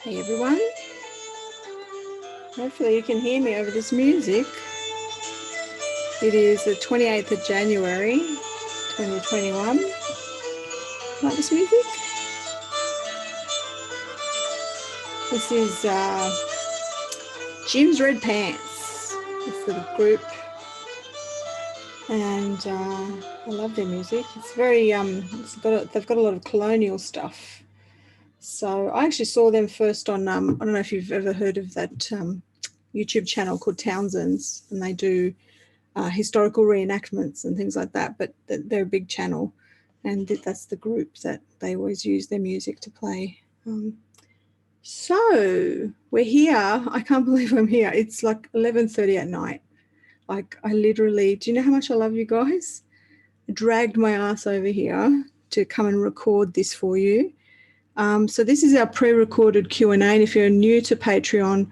Hey everyone, hopefully you can hear me over this music. It is the 28th of January 2021. Like this music? This is Jim's Red Pants. It's the group, and I love their music. It's very they've got a lot of colonial stuff. So I actually saw them first on I don't know if you've ever heard of that YouTube channel called Townsend's, and they do historical reenactments and things like that, but they're a big channel, and that's the group that they always use their music to play. So we're here. I can't believe I'm here. It's like 11:30 at night. Like I literally, do you know how much I love you guys? I dragged my ass over here to come and record this for you. So this is our pre-recorded Q&A, and if you're new to Patreon,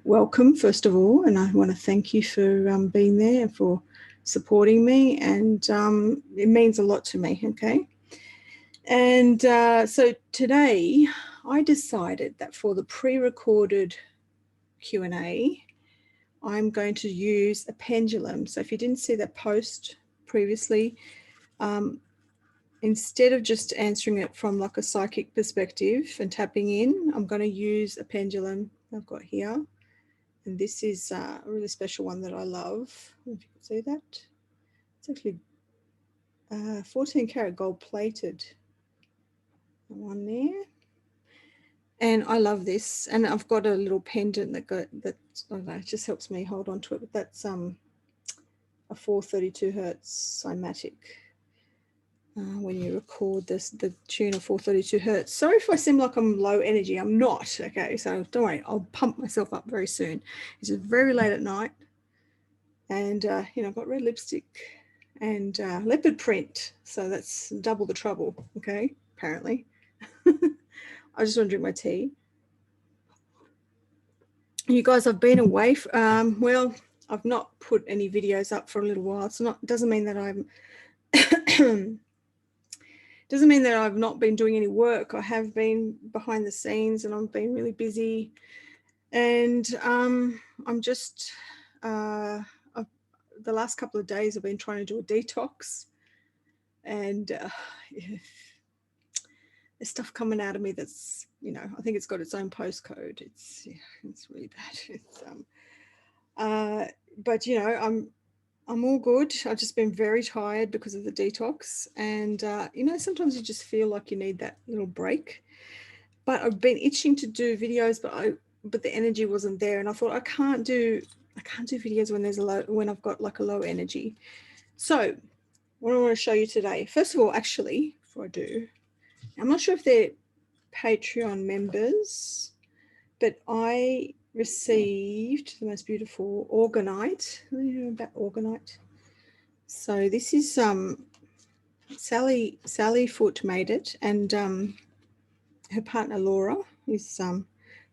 welcome first of all, and I want to thank you for being there and for supporting me, and it means a lot to me, okay? And so today I decided that for the pre-recorded Q&A, I'm going to use a pendulum. So if you didn't see that post previously, instead of just answering it from like a psychic perspective and tapping in, I'm going to use a pendulum I've got here. And this is a really special one that I love. I don't know if you can see that. It's actually 14 karat gold plated. One there. And I love this. And I've got a little pendant that I don't know, it just helps me hold on to it. But that's a 432 hertz cymatic. When you record the tune of 432 hertz. Sorry if I seem like I'm low energy. I'm not. Okay, so don't worry. I'll pump myself up very soon. It's very late at night, and I've got red lipstick and leopard print, so that's double the trouble. Okay, apparently. I just want to drink my tea. You guys, I've been away. Well, I've not put any videos up for a little while. It doesn't mean that I'm. Doesn't mean that I've not been doing any work. I have been behind the scenes, and I've been really busy. And I'm just, the last couple of days I've been trying to do a detox, and there's stuff coming out of me that's, I think it's got its own postcode. It's really bad. But I'm all good. I've just been very tired because of the detox. And, sometimes you just feel like you need that little break. But I've been itching to do videos, but the energy wasn't there. And I thought, I can't do videos when I've got like a low energy. So what I want to show you today, first of all, actually, before I do, I'm not sure if they're Patreon members, but I received the most beautiful orgonite. What do you know about orgonite? So this is Sally Foote made it, and her partner Laura is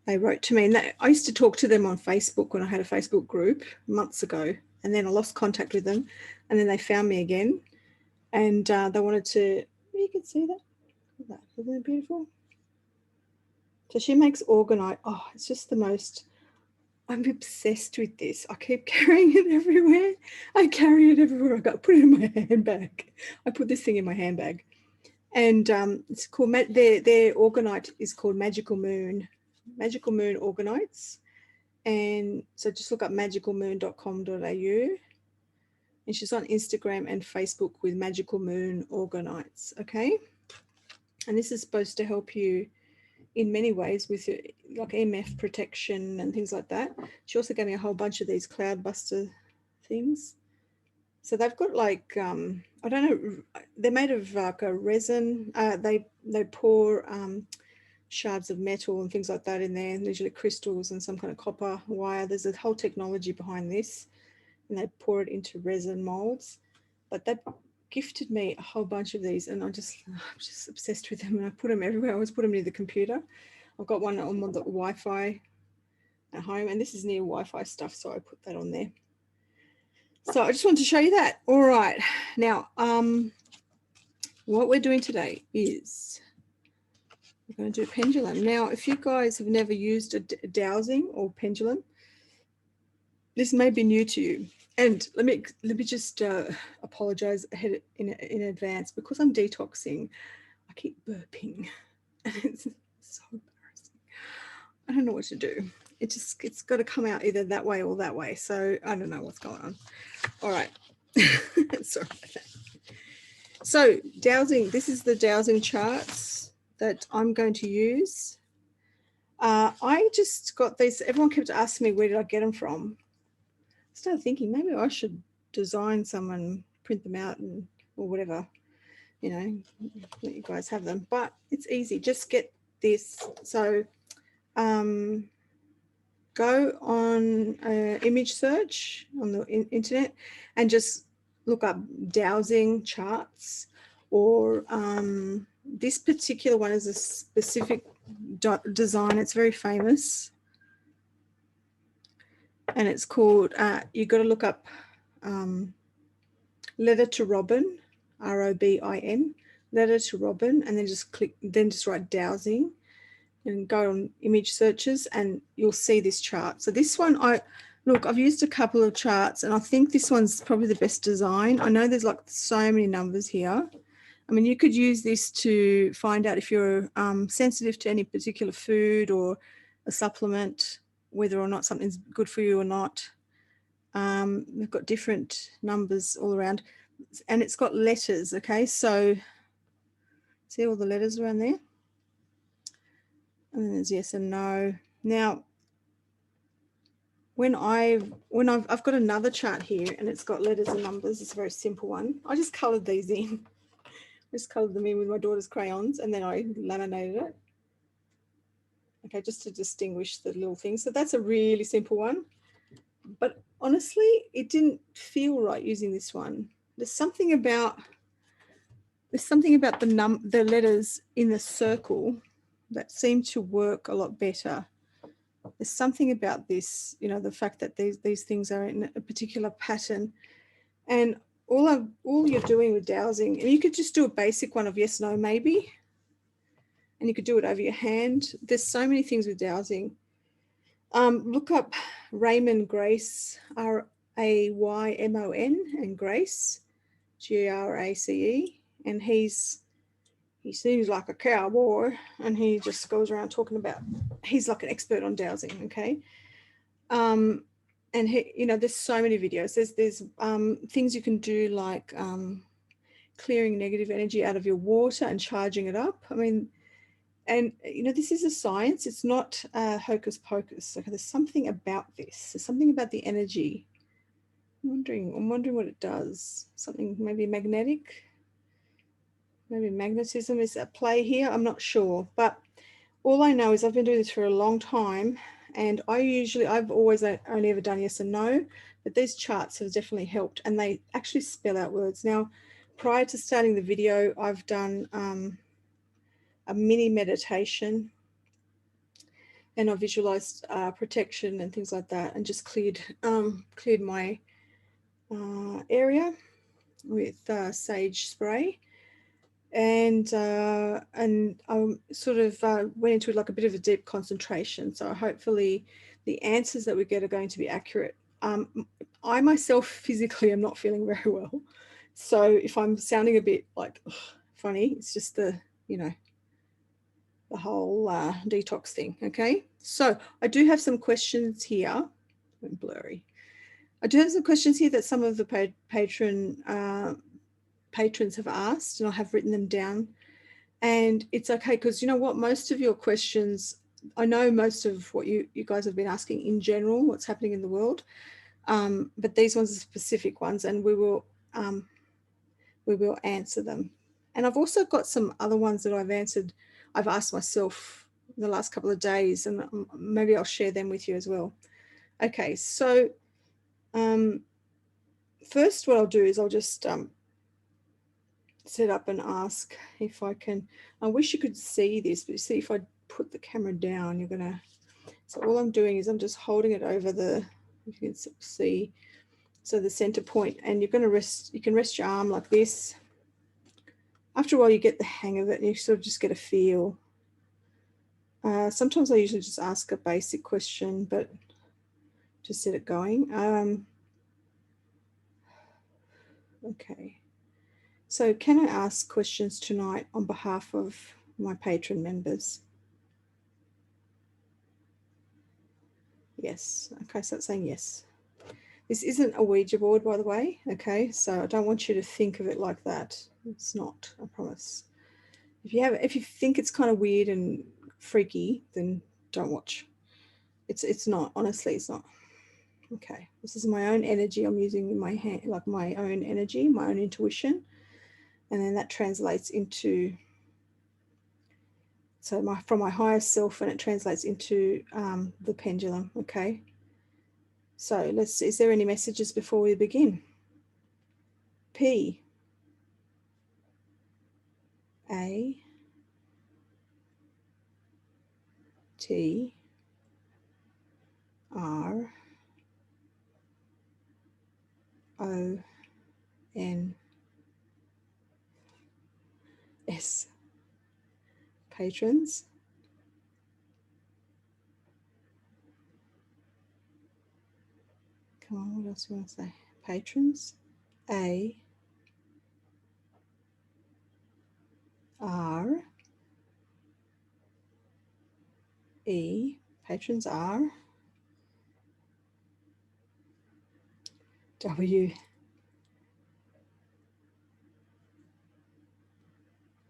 they wrote to me, and I used to talk to them on Facebook when I had a Facebook group months ago, and then I lost contact with them, and then they found me again, and they wanted to. You can see that. Look at that. Isn't it beautiful? So she makes orgonite. Oh, it's just the most. I'm obsessed with this. I keep carrying it everywhere. I carry it everywhere I go. Put it in my handbag. I put this thing in my handbag. And it's called, their orgonite is called Magical Moon Orgonites. And so just look up magicalmoon.com.au. And she's on Instagram and Facebook with Magical Moon Orgonites, okay? And this is supposed to help you in many ways with like EMF protection and things like that. She also gave me a whole bunch of these cloudbuster things. So they've got like, I don't know, they're made of like a resin. They pour shards of metal and things like that in there, and usually crystals and some kind of copper wire. There's a whole technology behind this, and they pour it into resin molds. But they gifted me a whole bunch of these, and I'm just obsessed with them, and I put them everywhere. I always put them near the computer. I've got one on the Wi-Fi at home, and this is near Wi-Fi stuff, so I put that on there. So I just wanted to show you that. All right, now what we're doing today is we're going to do pendulum. Now, if you guys have never used a dowsing or pendulum, this may be new to you. And let me just apologize ahead in advance, because I'm detoxing. I keep burping, and it's so embarrassing. I don't know what to do. It's got to come out either that way or that way. So I don't know what's going on. All right. Sorry about that. So dowsing, this is the dowsing charts that I'm going to use. I just got these. Everyone kept asking me, where did I get them from? I started thinking maybe I should design some and print them out and or whatever, you know, let you guys have them. But it's easy. Just get this. So go on image search on the internet and just look up dowsing charts, or this particular one is a specific design. It's very famous, and it's called, you got to look up Letter to Robin, ROBIN, Letter to Robin, and then just write dowsing and go on image searches and you'll see this chart. So this one, I've used a couple of charts and I think this one's probably the best design. I know there's like so many numbers here. I mean, you could use this to find out if you're sensitive to any particular food or a supplement, whether or not something's good for you or not. We've got different numbers all around, and it's got letters. Okay, so see all the letters around there, and then there's yes and no. Now, I've got another chart here, and it's got letters and numbers. It's a very simple one. I just coloured these in. Just coloured them in with my daughter's crayons, and then I laminated it. Okay, just to distinguish the little things. So that's a really simple one. But honestly, it didn't feel right using this one. There's something about the letters in the circle that seem to work a lot better. There's something about this, you know, the fact that these things are in a particular pattern. And all you're doing with dowsing, and you could just do a basic one of yes, no, maybe, and you could do it over your hand. There's so many things with dowsing. Look up Raymond Grace, Raymon, and Grace, Grace, and he seems like a cowboy, and he just goes around talking about, he's like an expert on dowsing. Okay. And he, you know, there's so many videos. There's things you can do, like clearing negative energy out of your water and charging it up. I mean, and you know, this is a science. It's not hocus pocus. Okay, there's something about this. There's something about the energy. I'm wondering what it does. Something maybe magnetic. Maybe magnetism is at play here. I'm not sure, but all I know is I've been doing this for a long time. And I've always only ever done yes and no, but these charts have definitely helped, and they actually spell out words. Now, prior to starting the video, I've done a mini meditation, and I visualized protection and things like that, and just cleared my area with sage spray. And I sort of went into like a bit of a deep concentration. So hopefully the answers that we get are going to be accurate. I myself physically am not feeling very well. So if I'm sounding a bit like funny, it's just the whole detox thing. Okay. So I do have some questions here. I'm blurry. I do have some questions here that some of the patrons have asked, and I have written them down. And it's okay, because you know what, most of your questions, I know most of what you guys have been asking in general, what's happening in the world, but these ones are specific ones, and we will answer them. And I've also got some other ones that I've asked myself in the last couple of days, and maybe I'll share them with you as well. Okay, so first what I'll do is I'll just set up and ask if I can. I wish you could see this, but you see, if I put the camera down, you're gonna, so all I'm doing is I'm just holding it over the, if you can see, so the center point, and you're going to you can rest your arm like this. After a while you get the hang of it, and you sort of just get a feel. Sometimes I usually just ask a basic question, but just set it going. Okay. So can I ask questions tonight on behalf of my patron members? Yes. Okay, so it's saying yes. This isn't a Ouija board, by the way. Okay, so I don't want you to think of it like that. It's not, I promise. If you think it's kind of weird and freaky, then don't watch. It's not, honestly, it's not. Okay, this is my own energy I'm using in my hand, like my own energy, my own intuition. And then that translates into, so from my higher self, and it translates into the pendulum. Okay, so is there any messages before we begin? P, A, T, R, O, N, S. Patrons. Come on, what else do you want to say? Patrons. A, R, E. Patrons are W,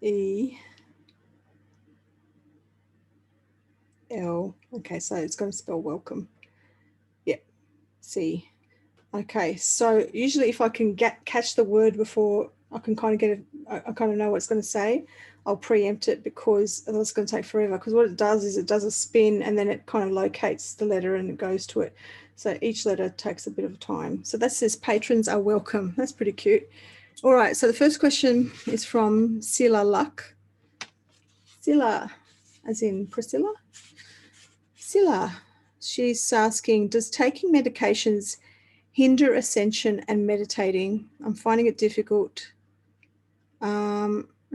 E, L. Okay, so it's going to spell welcome. Yep. C. Okay, so usually if I can catch the word before I can kind of get it, I kind of know what it's going to say, I'll preempt it, because it's going to take forever. Because what it does is it does a spin and then it kind of locates the letter and it goes to it. So each letter takes a bit of time. So that says patrons are welcome. That's pretty cute. All right, so the first question is from Sila Luck. Sila, as in Priscilla. Sila, she's asking, does taking medications hinder ascension and meditating? I'm finding it difficult.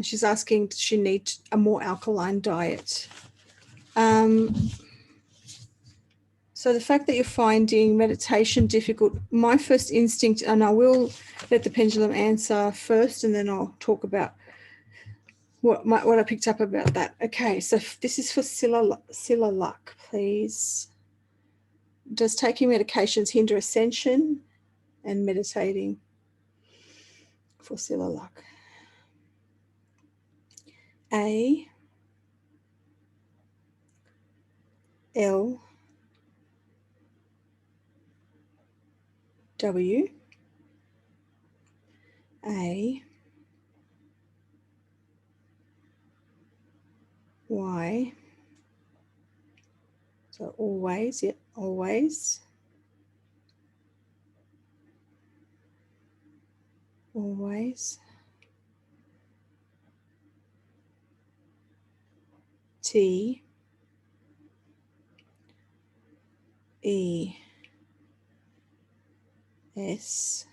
She's asking, does she need a more alkaline diet? So the fact that you're finding meditation difficult, my first instinct, and I will let the pendulum answer first, and then I'll talk about what I picked up about that. Okay, so this is for Sila Luck, please. Does taking medications hinder ascension and meditating? For Sila Luck. A, L, W, A, Y. So always, yep, always. Always. T, E, S,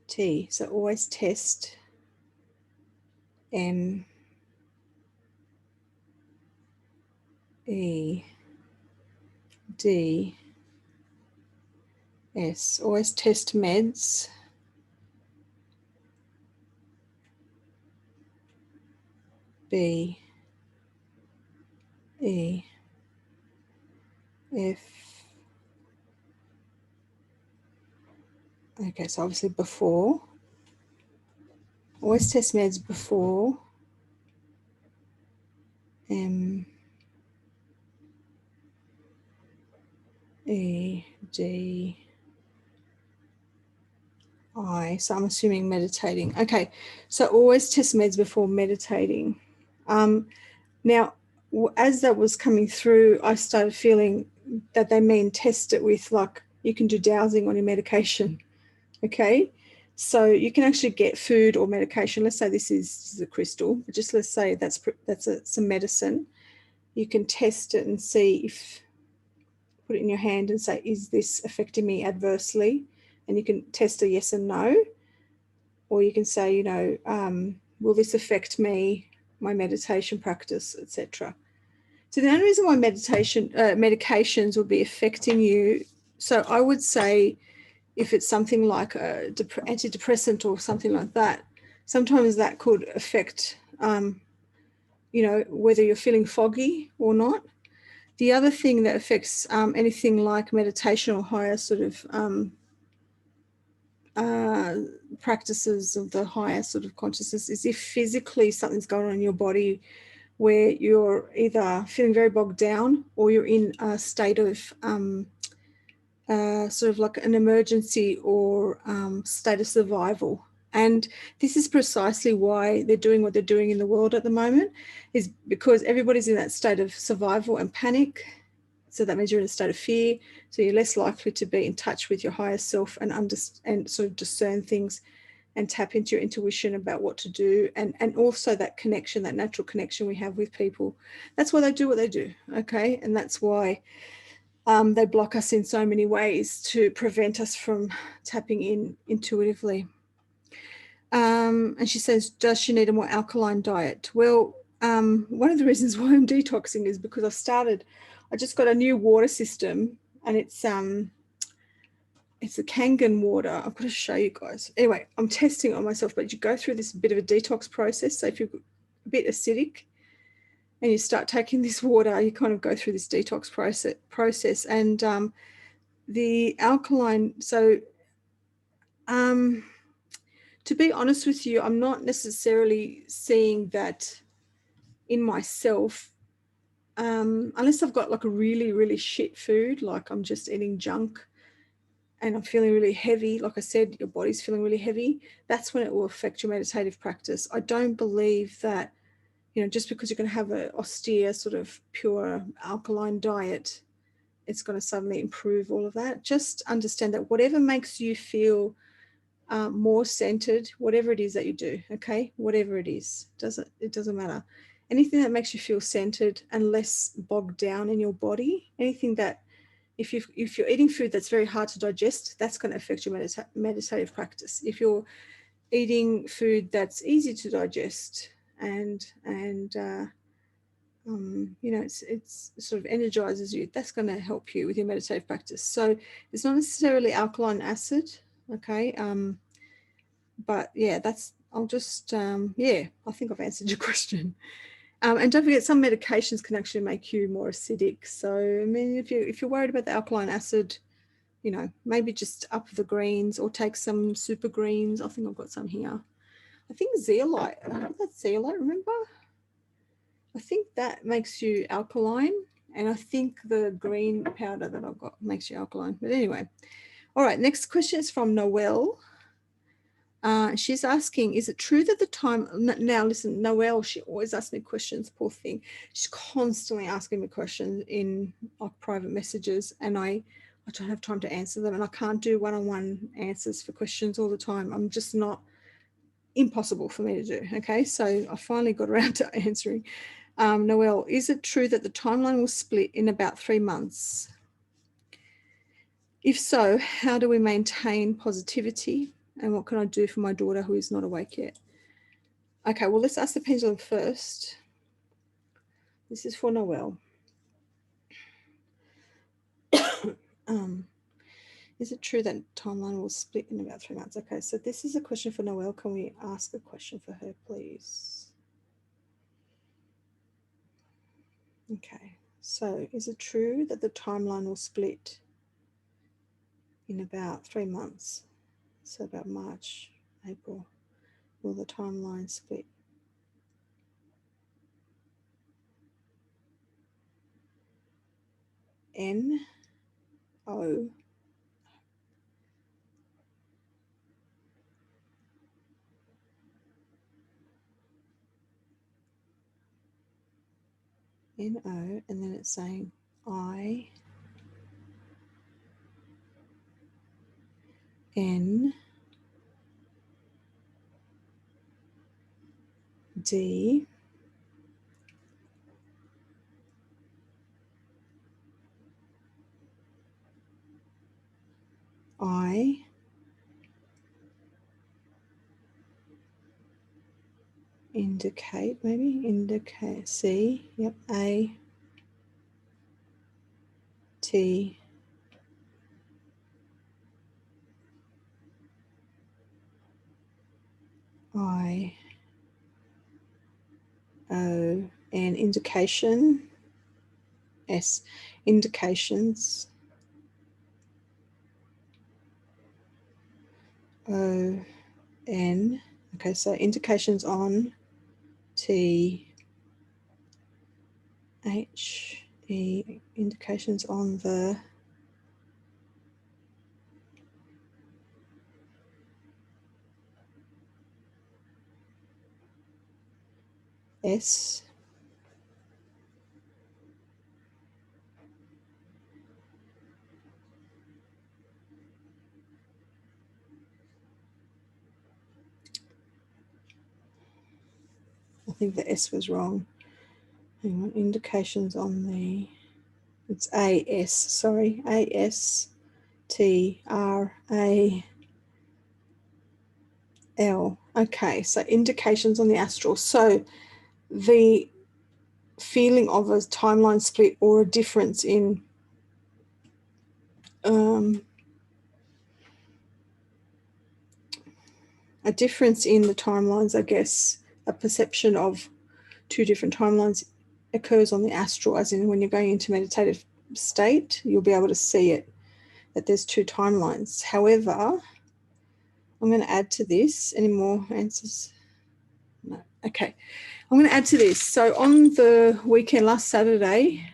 T. So always test. M, E, D, S. Always test meds. B, E, F. Okay, so obviously before. Always test meds before. M, E, D, I. So I'm assuming meditating. Okay, so always test meds before meditating. Now, as that was coming through, I started feeling that they mean test it with, like, you can do dowsing on your medication. Okay, so you can actually get food or medication. Let's say this is a crystal, but just let's say that's some medicine. You can test it and see if, put it in your hand and say, is this affecting me adversely? And you can test a yes and no. Or you can say, will this affect me, my meditation practice, etc. So the only reason why medications would be affecting you, so I would say if it's something like a antidepressant or something like that, sometimes that could affect, whether you're feeling foggy or not. The other thing that affects anything like meditation or higher sort of practices of the higher sort of consciousness is if physically something's going on in your body where you're either feeling very bogged down or you're in a state of sort of like an emergency or state of survival. And this is precisely why they're doing what they're doing in the world at the moment, is because everybody's in that state of survival and panic. So that means you're in a state of fear. So you're less likely to be in touch with your higher self and sort of discern things and tap into your intuition about what to do. And also that connection, that natural connection we have with people. That's why they do what they do, okay? And that's why they block us in so many ways to prevent us from tapping in intuitively. And she says, does she need a more alkaline diet? Well, one of the reasons why I'm detoxing is because I just got a new water system, and it's a Kangen water. I've got to show you guys. Anyway, I'm testing it on myself, but you go through this bit of a detox process. So if you're a bit acidic and you start taking this water, you kind of go through this detox process. And the alkaline, so to be honest with you, I'm not necessarily seeing that in myself, unless I've got like a really, really shit food, like I'm just eating junk and I'm feeling really heavy. Like I said, your body's feeling really heavy. That's when it will affect your meditative practice. I don't believe that, just because you're going to have an austere sort of pure alkaline diet, it's going to suddenly improve all of that. Just understand that whatever makes you feel more centered, whatever it is that you do, okay, whatever it is, it doesn't matter. Anything that makes you feel centered and less bogged down in your body, anything that if you're eating food that's very hard to digest, that's going to affect your meditative practice. If you're eating food that's easy to digest and it's sort of energizes you, that's going to help you with your meditative practice. So it's not necessarily alkaline acid, okay, but yeah, I'll just I think I've answered your question. And don't forget, some medications can actually make you more acidic. So I mean, if you're worried about the alkaline acid, maybe just up the greens or take some super greens. I think I've got some here. I think zeolite. That's zeolite, remember? I think that makes you alkaline, and I think the green powder that I've got makes you alkaline. But anyway, all right, next question is from Noelle. She's asking, is it true that the time, now listen, Noelle, she always asks me questions, poor thing. She's constantly asking me questions in private messages, and I don't have time to answer them, and I can't do one-on-one answers for questions all the time. I'm just not, impossible for me to do, okay? So I finally got around to answering. Noelle, is it true that the timeline will split in about 3 months? If so, how do we maintain positivity? And what can I do for my daughter who is not awake yet? Okay, well, let's ask the pendulum first. This is for Noelle. Is it true that timeline will split in about 3 months? Okay, so this is a question for Noelle. Can we ask a question for her, please? Okay, so is it true that the timeline will split in about 3 months? So about March, April, will the timeline split? N-O. N-O, and then it's saying I, N, D, I, indicate, maybe indicate, C, yep, A, T, I, O, and indication, S, indications, O, N, okay, so indications on, T, H, E, indications on the S, I think the S was wrong. Hang on, indications on the, it's AS, sorry, AS, T, R, A, L. Okay, so indications on the astral. So the feeling of a timeline split or a difference in the timelines, I guess, a perception of two different timelines occurs on the astral, as in when you're going into meditative state, you'll be able to see it, that there's two timelines. However, I'm going to add to this. Any more answers? No. Okay. I'm going to add to this. So on the weekend, last Saturday,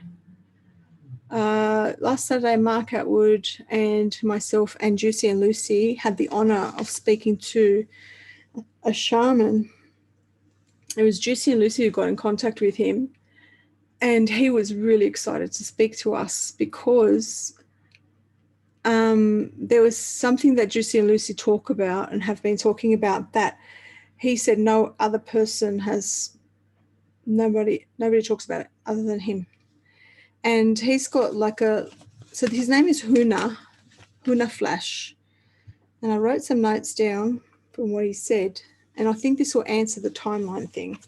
Mark Atwood and myself and Juicy and Lucy had the honour of speaking to a shaman. It was Juicy and Lucy who got in contact with him, and he was really excited to speak to us because there was something that Juicy and Lucy talk about and have been talking about that he said no other person has, nobody talks about it other than him. And he's got like so his name is Huna Flash. And I wrote some notes down from what he said. And I think this will answer the timeline thing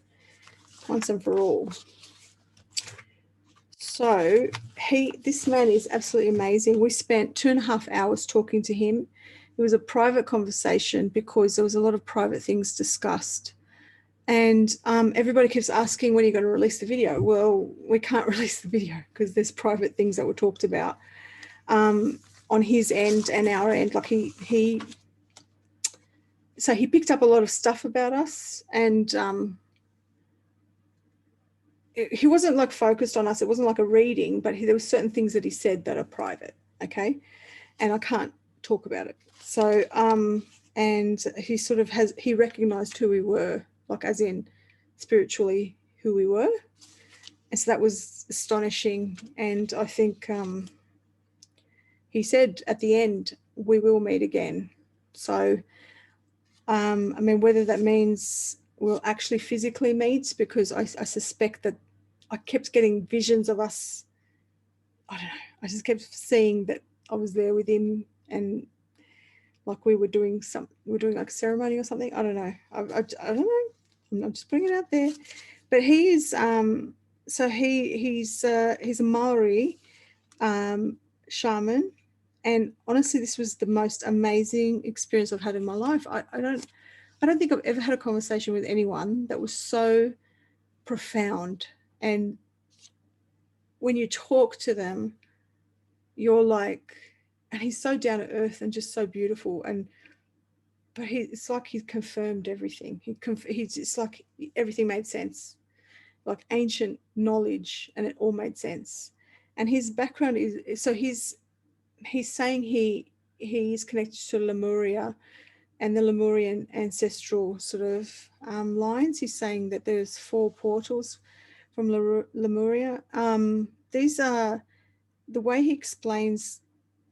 once and for all. So this man is absolutely amazing. We spent 2.5 hours talking to him. It was a private conversation because there was a lot of private things discussed. And everybody keeps asking, when are you going to release the video? Well, we can't release the video because there's private things that were talked about on his end and our end. Like so he picked up a lot of stuff about us, and he wasn't like focused on us. It wasn't like a reading, but there were certain things that he said that are private, okay? And I can't talk about it. So, and he sort of he recognized who we were, like as in spiritually who we were. And so that was astonishing. And I think he said at the end, we will meet again. So, I mean, whether that means we'll actually physically meet, because I suspect that I kept getting visions of us. I don't know. I just kept seeing that I was there with him, and like we were doing like a ceremony or something. I don't know. I don't know. I'm just putting it out there. But he is, so he's a Maori shaman. And honestly, this was the most amazing experience I've had in my life. I don't think I've ever had a conversation with anyone that was so profound. And when you talk to them, you're like, and he's so down to earth and just so beautiful. But it's like he's confirmed everything. It's like everything made sense, like ancient knowledge, and it all made sense. And his background is, so he's saying he is connected to Lemuria and the Lemurian ancestral sort of lines. He's saying that there's 4 portals from Lemuria. These are, the way he explains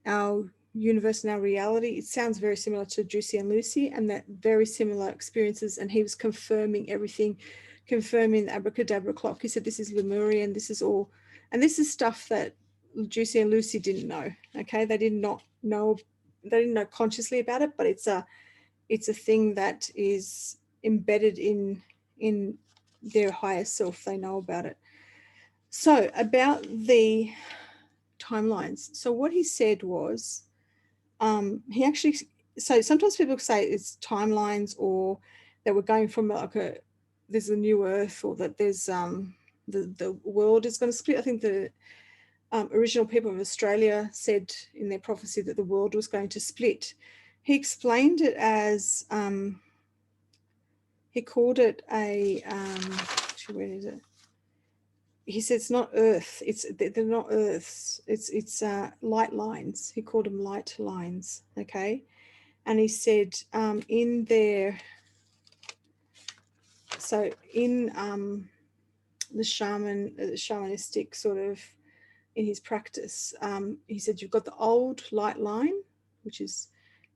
our universe and our reality, it sounds very similar to Juicy and Lucy, and that very similar experiences. And he was confirming everything, confirming the abracadabra clock. He said, this is Lemurian, this is all, and this is stuff that Juicy and Lucy didn't know. Okay, they didn't know consciously about it, but it's a thing that is embedded in in their higher self, they know about it. So about the timelines. So what he said was, he actually, so sometimes people say it's timelines, or that we're going from like there's a new earth, or that there's the world is going to split. I think the original people of Australia said in their prophecy that the world was going to split. He explained it as, he called it a, actually, where is it? He said it's not Earth. They're not Earths. It's light lines. He called them light lines. Okay, and he said in there. So in the shamanistic sort of, in his practice, he said you've got the old light line, which is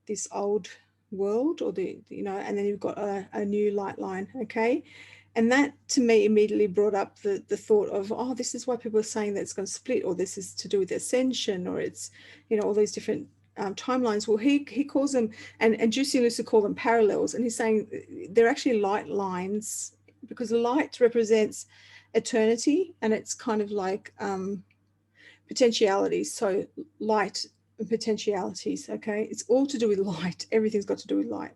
this old world, or and then you've got a new light line. Okay. And that to me immediately brought up the thought of, oh, this is why people are saying that it's going to split, or this is to do with ascension, or it's, all these different timelines. Well, he calls them, and Juicy used to call them parallels, and he's saying they're actually light lines, because light represents eternity, and it's kind of like potentialities. So light and potentialities, okay? It's all to do with light. Everything's got to do with light.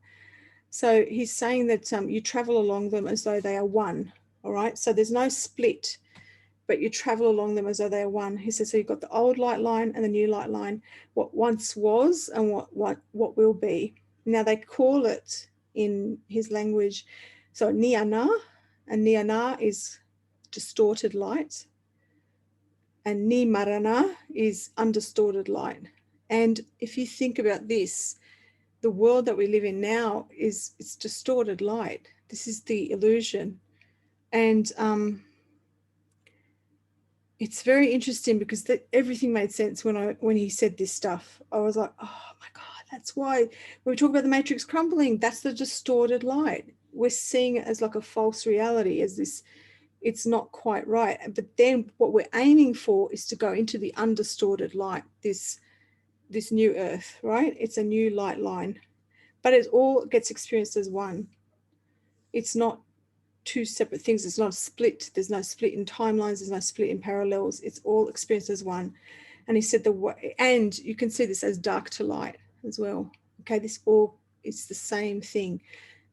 So he's saying that you travel along them as though they are one, all right? So there's no split, but you travel along them as though they are one. He says, so you've got the old light line and the new light line, what once was and what will be. Now they call it in his language, so niana, and niana is distorted light, and ni marana is undistorted light. And if you think about this, the world that we live in now it's distorted light. This is the illusion. And it's very interesting, because everything made sense when he said this stuff. I was like, oh my God, that's why when we talk about the matrix crumbling, that's the distorted light. We're seeing it as like a false reality, as this, it's not quite right. But then what we're aiming for is to go into the undistorted light, this new earth, right? It's a new light line. But it all gets experienced as one. It's not two separate things. It's not a split. There's no split in timelines. There's no split in parallels. It's all experienced as one. And he said and you can see this as dark to light as well. Okay, it's the same thing.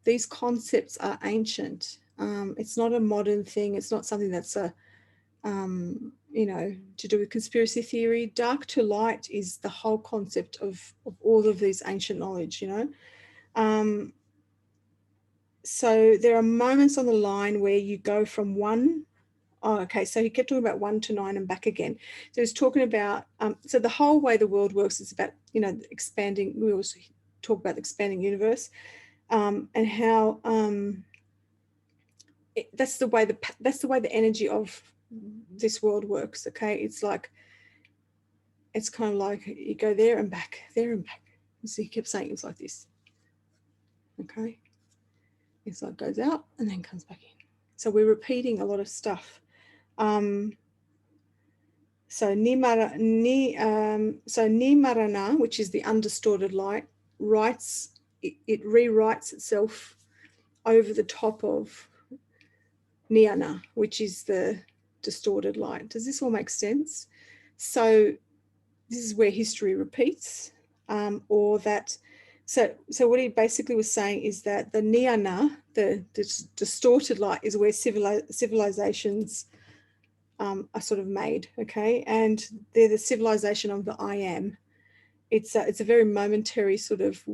These concepts are ancient. It's not a modern thing. It's not something that's to do with conspiracy theory. Dark to light is the whole concept of all of these ancient knowledge, so there are moments on the line where you go from 1. Oh, okay. So he kept talking about 1 to 9 and back again. So he's talking about, so the whole way the world works is about, expanding. We always talk about the expanding universe, and how that's the way the energy of this world works. Okay. It's kind of like you go there and back, there and back. So he kept saying it's like this. Okay. It's like goes out and then comes back in. So we're repeating a lot of stuff. So nimarana, which is the undistorted light, it rewrites itself over the top of niana, which is the distorted light. Does this all make sense? So this is where history repeats, or that. So what he basically was saying is that the niana, the distorted light, is where civilizations are sort of made, okay? And they're the civilization of the I am. It's a very momentary sort of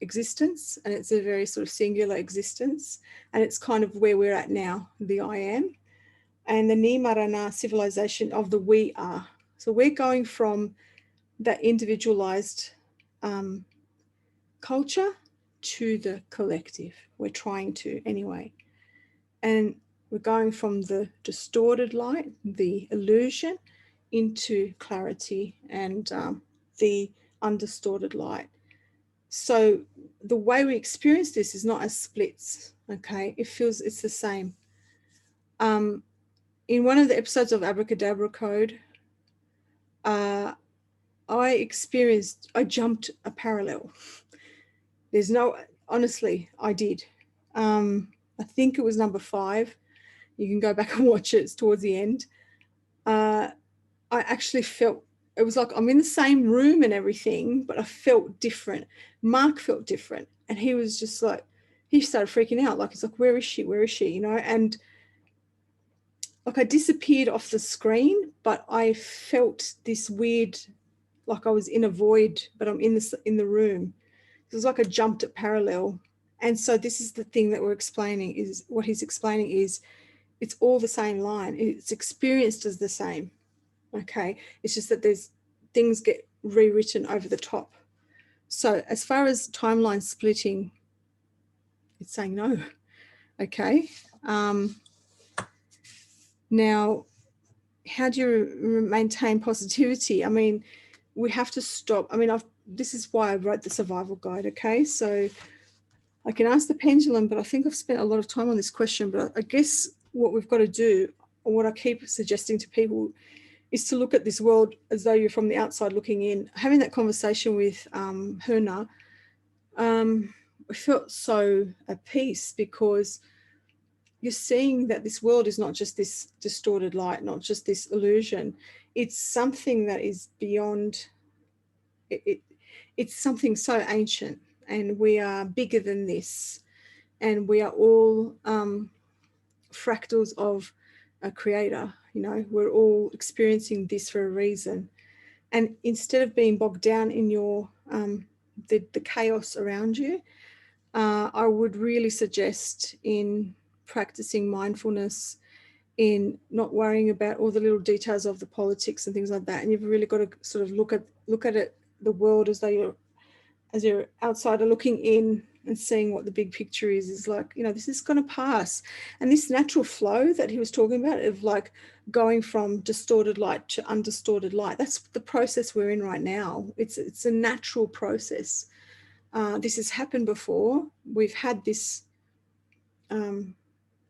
existence, and it's a very sort of singular existence, and it's kind of where we're at now, the I am. And the Nimarana civilization of the we are. So we're going from that individualized culture to the collective. We're trying to anyway. And we're going from the distorted light, the illusion, into clarity and the undistorted light. So the way we experience this is not as splits, okay? It's the same. In one of the episodes of Abracadabra Code, I jumped a parallel. Honestly, I did. I I think it was number 5. You can go back and watch it. It's towards the end. I actually felt, it was like I'm in the same room and everything, but I felt different. Mark felt different. And he was just like, he started freaking out. Like, he's like, where is she? Where is she? You know, and like I disappeared off the screen, but I felt this weird, like I was in a void, but I'm in the room. It was like I jumped at parallel. And so this is the thing that we're explaining, is what he's explaining is it's all the same line. It's experienced as the same. Okay. It's just that there's things get rewritten over the top. So as far as timeline splitting, it's saying no. Okay. Now, how do you maintain positivity? I mean, we have to stop. I mean, this is why I wrote the survival guide. Okay. So I can ask the pendulum, but I think I've spent a lot of time on this question, but I guess what we've got to do, or what I keep suggesting to people, is to look at this world as though you're from the outside looking in. Having that conversation with Herna, I felt so at peace, because you're seeing that this world is not just this distorted light, not just this illusion. It's something that is beyond, it's something so ancient, and we are bigger than this. And we are all fractals of a creator. You know, we're all experiencing this for a reason. And instead of being bogged down in your the chaos around you, I would really suggest in practicing mindfulness, in not worrying about all the little details of the politics and things like that. And you've really got to sort of look at it, the world, as though you're outsider looking in and seeing what the big picture is like, you know, this is going to pass. And this natural flow that he was talking about, of like going from distorted light to undistorted light, that's the process we're in right now. It's a natural process. This has happened before. We've had this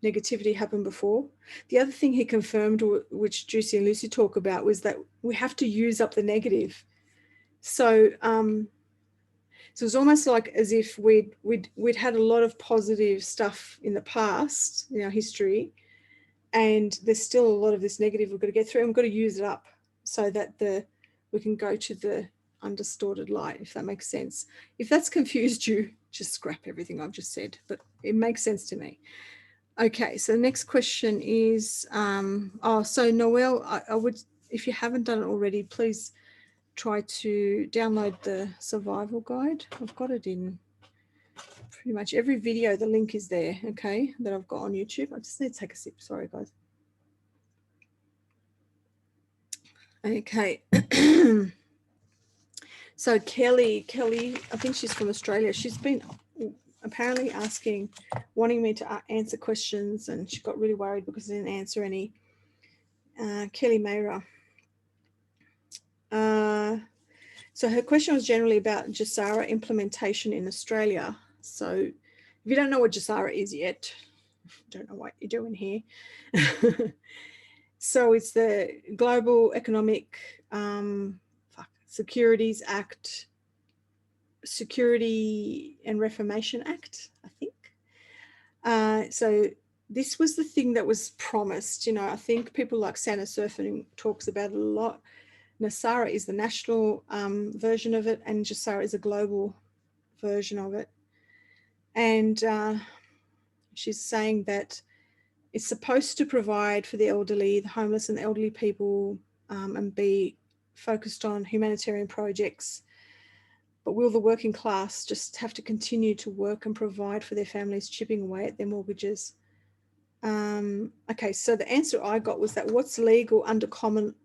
negativity happen before. The other thing he confirmed, which Juicy and Lucy talk about, was that we have to use up the negative. So so it's almost like as if we'd had a lot of positive stuff in the past, in our history, and there's still a lot of this negative we've got to get through, and we've got to use it up so that we can go to the undistorted light, if that makes sense. If that's confused you, just scrap everything I've just said, but it makes sense to me. Okay, so the next question is, so Noelle, I would, if you haven't done it already, please try to download the survival guide. I've got it in pretty much every video. The link is there, okay, that I've got on YouTube. I just need to take a sip. Sorry, guys. Okay. So Kelly, I think she's from Australia. She's been apparently wanting me to answer questions, and she got really worried because I didn't answer any. Kelly Mayra. So her question was generally about Jasara implementation in Australia. So if you don't know what Jasara is yet, don't know what you're doing here. So it's the Global Economic Securities Act, Security and Reformation Act, I think. So this was the thing that was promised. You know, I think people like Santa Surfing talks about it a lot. Nasara is the national version of it, and Jasara is a global version of it. And she's saying that it's supposed to provide for the elderly, the homeless and the elderly people, and be focused on humanitarian projects. But will the working class just have to continue to work and provide for their families, chipping away at their mortgages? Okay, so the answer I got was that what's legal under common...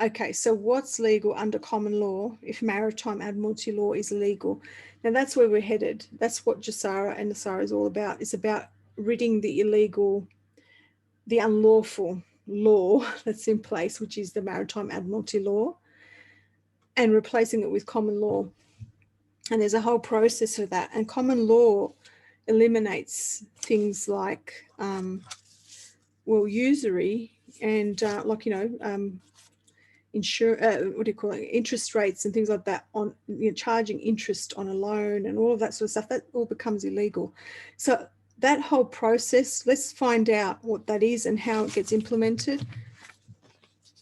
Okay, so what's legal under common law if maritime admiralty law is legal? Now that's where we're headed. That's what Jasara and Nasara is all about. It's about ridding the illegal, the unlawful law that's in place, which is the maritime admiralty law, and replacing it with common law. And there's a whole process for that. And common law eliminates things like, well, usury and like, you know, interest rates and things like that on, charging interest on a loan and all of that sort of stuff, that all becomes illegal. So that whole process, let's find out what that is and how it gets implemented.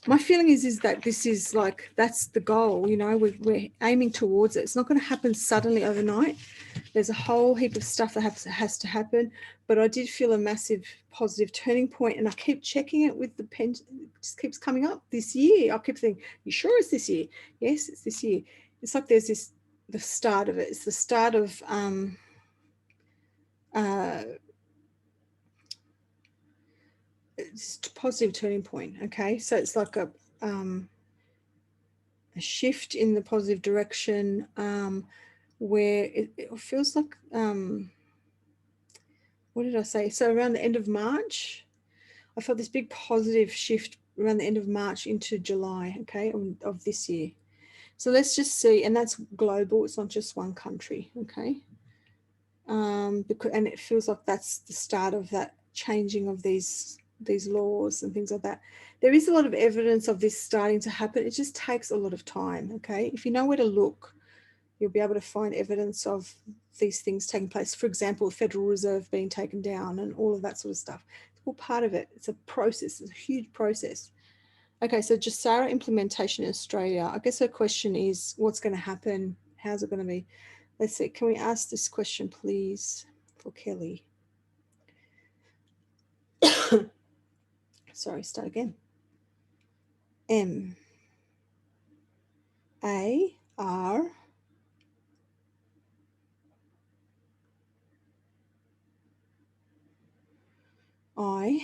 My feeling is that this is like, that's the goal, we're aiming towards it. It's not going to happen suddenly overnight. There's a whole heap of stuff that has to happen, but I did feel a massive positive turning point, and I keep checking it with the pen. It just keeps coming up this year. I keep thinking, you sure it's this year? Yes, it's this year. It's like there's the start of it. It's the start of it's a positive turning point. Okay, so it's like a shift in the positive direction, where it feels like, what did I say? So around the end of March, I felt this big positive shift around the end of March into July, okay, of this year. So let's just see, and that's global. It's not just one country, okay. And it feels like that's the start of that changing of these laws and things like that. There is a lot of evidence of this starting to happen. It just takes a lot of time, okay. If you know where to look, you'll be able to find evidence of these things taking place. For example, the Federal Reserve being taken down and all of that sort of stuff. It's all part of it. It's a process. It's a huge process. Okay, so Jasara implementation in Australia. I guess her question is, what's going to happen? How's it going to be? Let's see. Can we ask this question, please, for Kelly? Sorry, start again. M A R I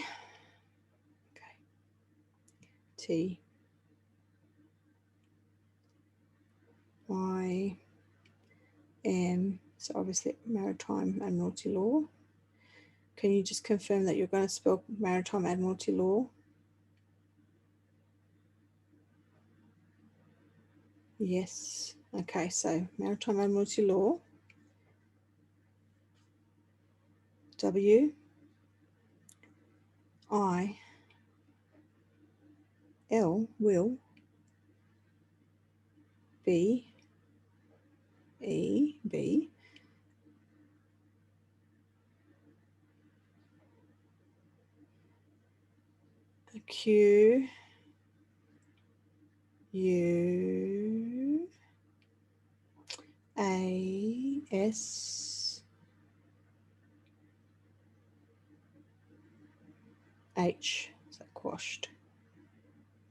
T I M, so obviously maritime admiralty law. Can you just confirm that you're going to spell maritime admiralty law? Yes. Okay, so maritime admiralty law. W I L will B E B Q U A S H, so quashed.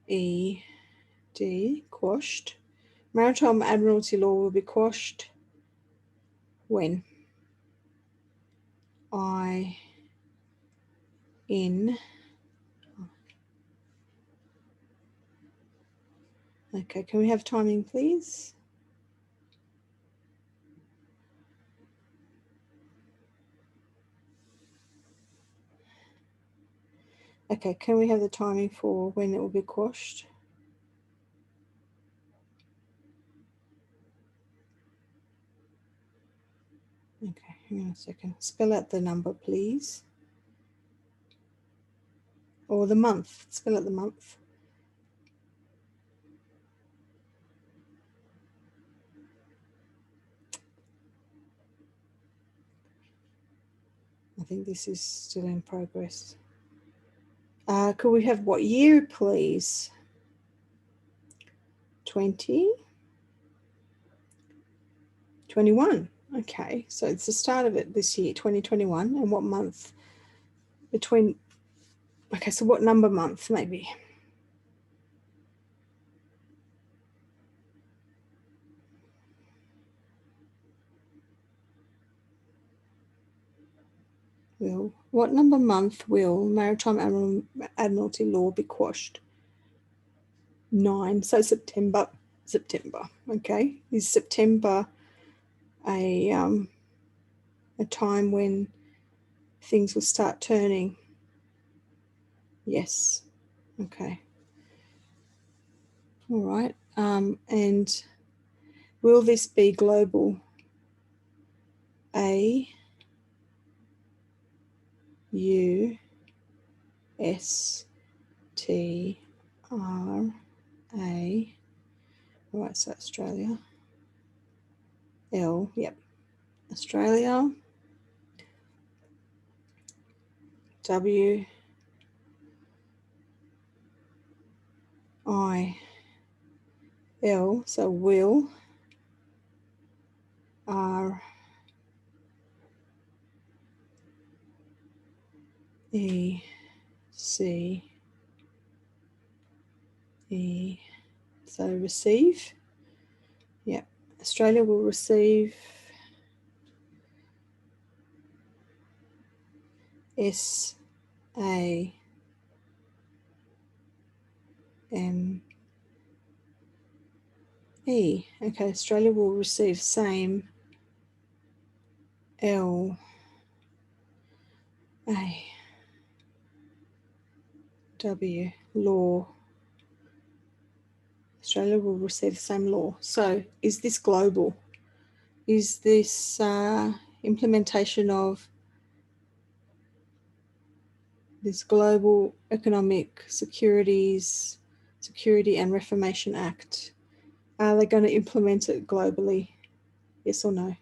E D, quashed. Maritime admiralty law will be quashed when I in. Okay, can we have timing, please? Okay, can we have the timing for when it will be quashed? Okay, hang on a second. Spell out the number, please. Or the month. Spell out the month. I think this is still in progress. Could we have what year, please? 2021. Okay, so it's the start of it this year, 2021. And what month? Between, okay, so what number month maybe? What number month will maritime admiralty law be quashed? 9, so September. Okay, is September a time when things will start turning? Yes. Okay. All right. And will this be global? A U S T R A. All right, so Australia. L, yep. Australia. W. I. L, so will. R. E. C. E. So receive. Yep. Australia will receive S. A. M. E. Okay, Australia will receive same. L. A. W. Law. Australia will receive the same law. So is this global? Is this implementation of this Global Economic Security and Reformation Act? Are they going to implement it globally? Yes or no?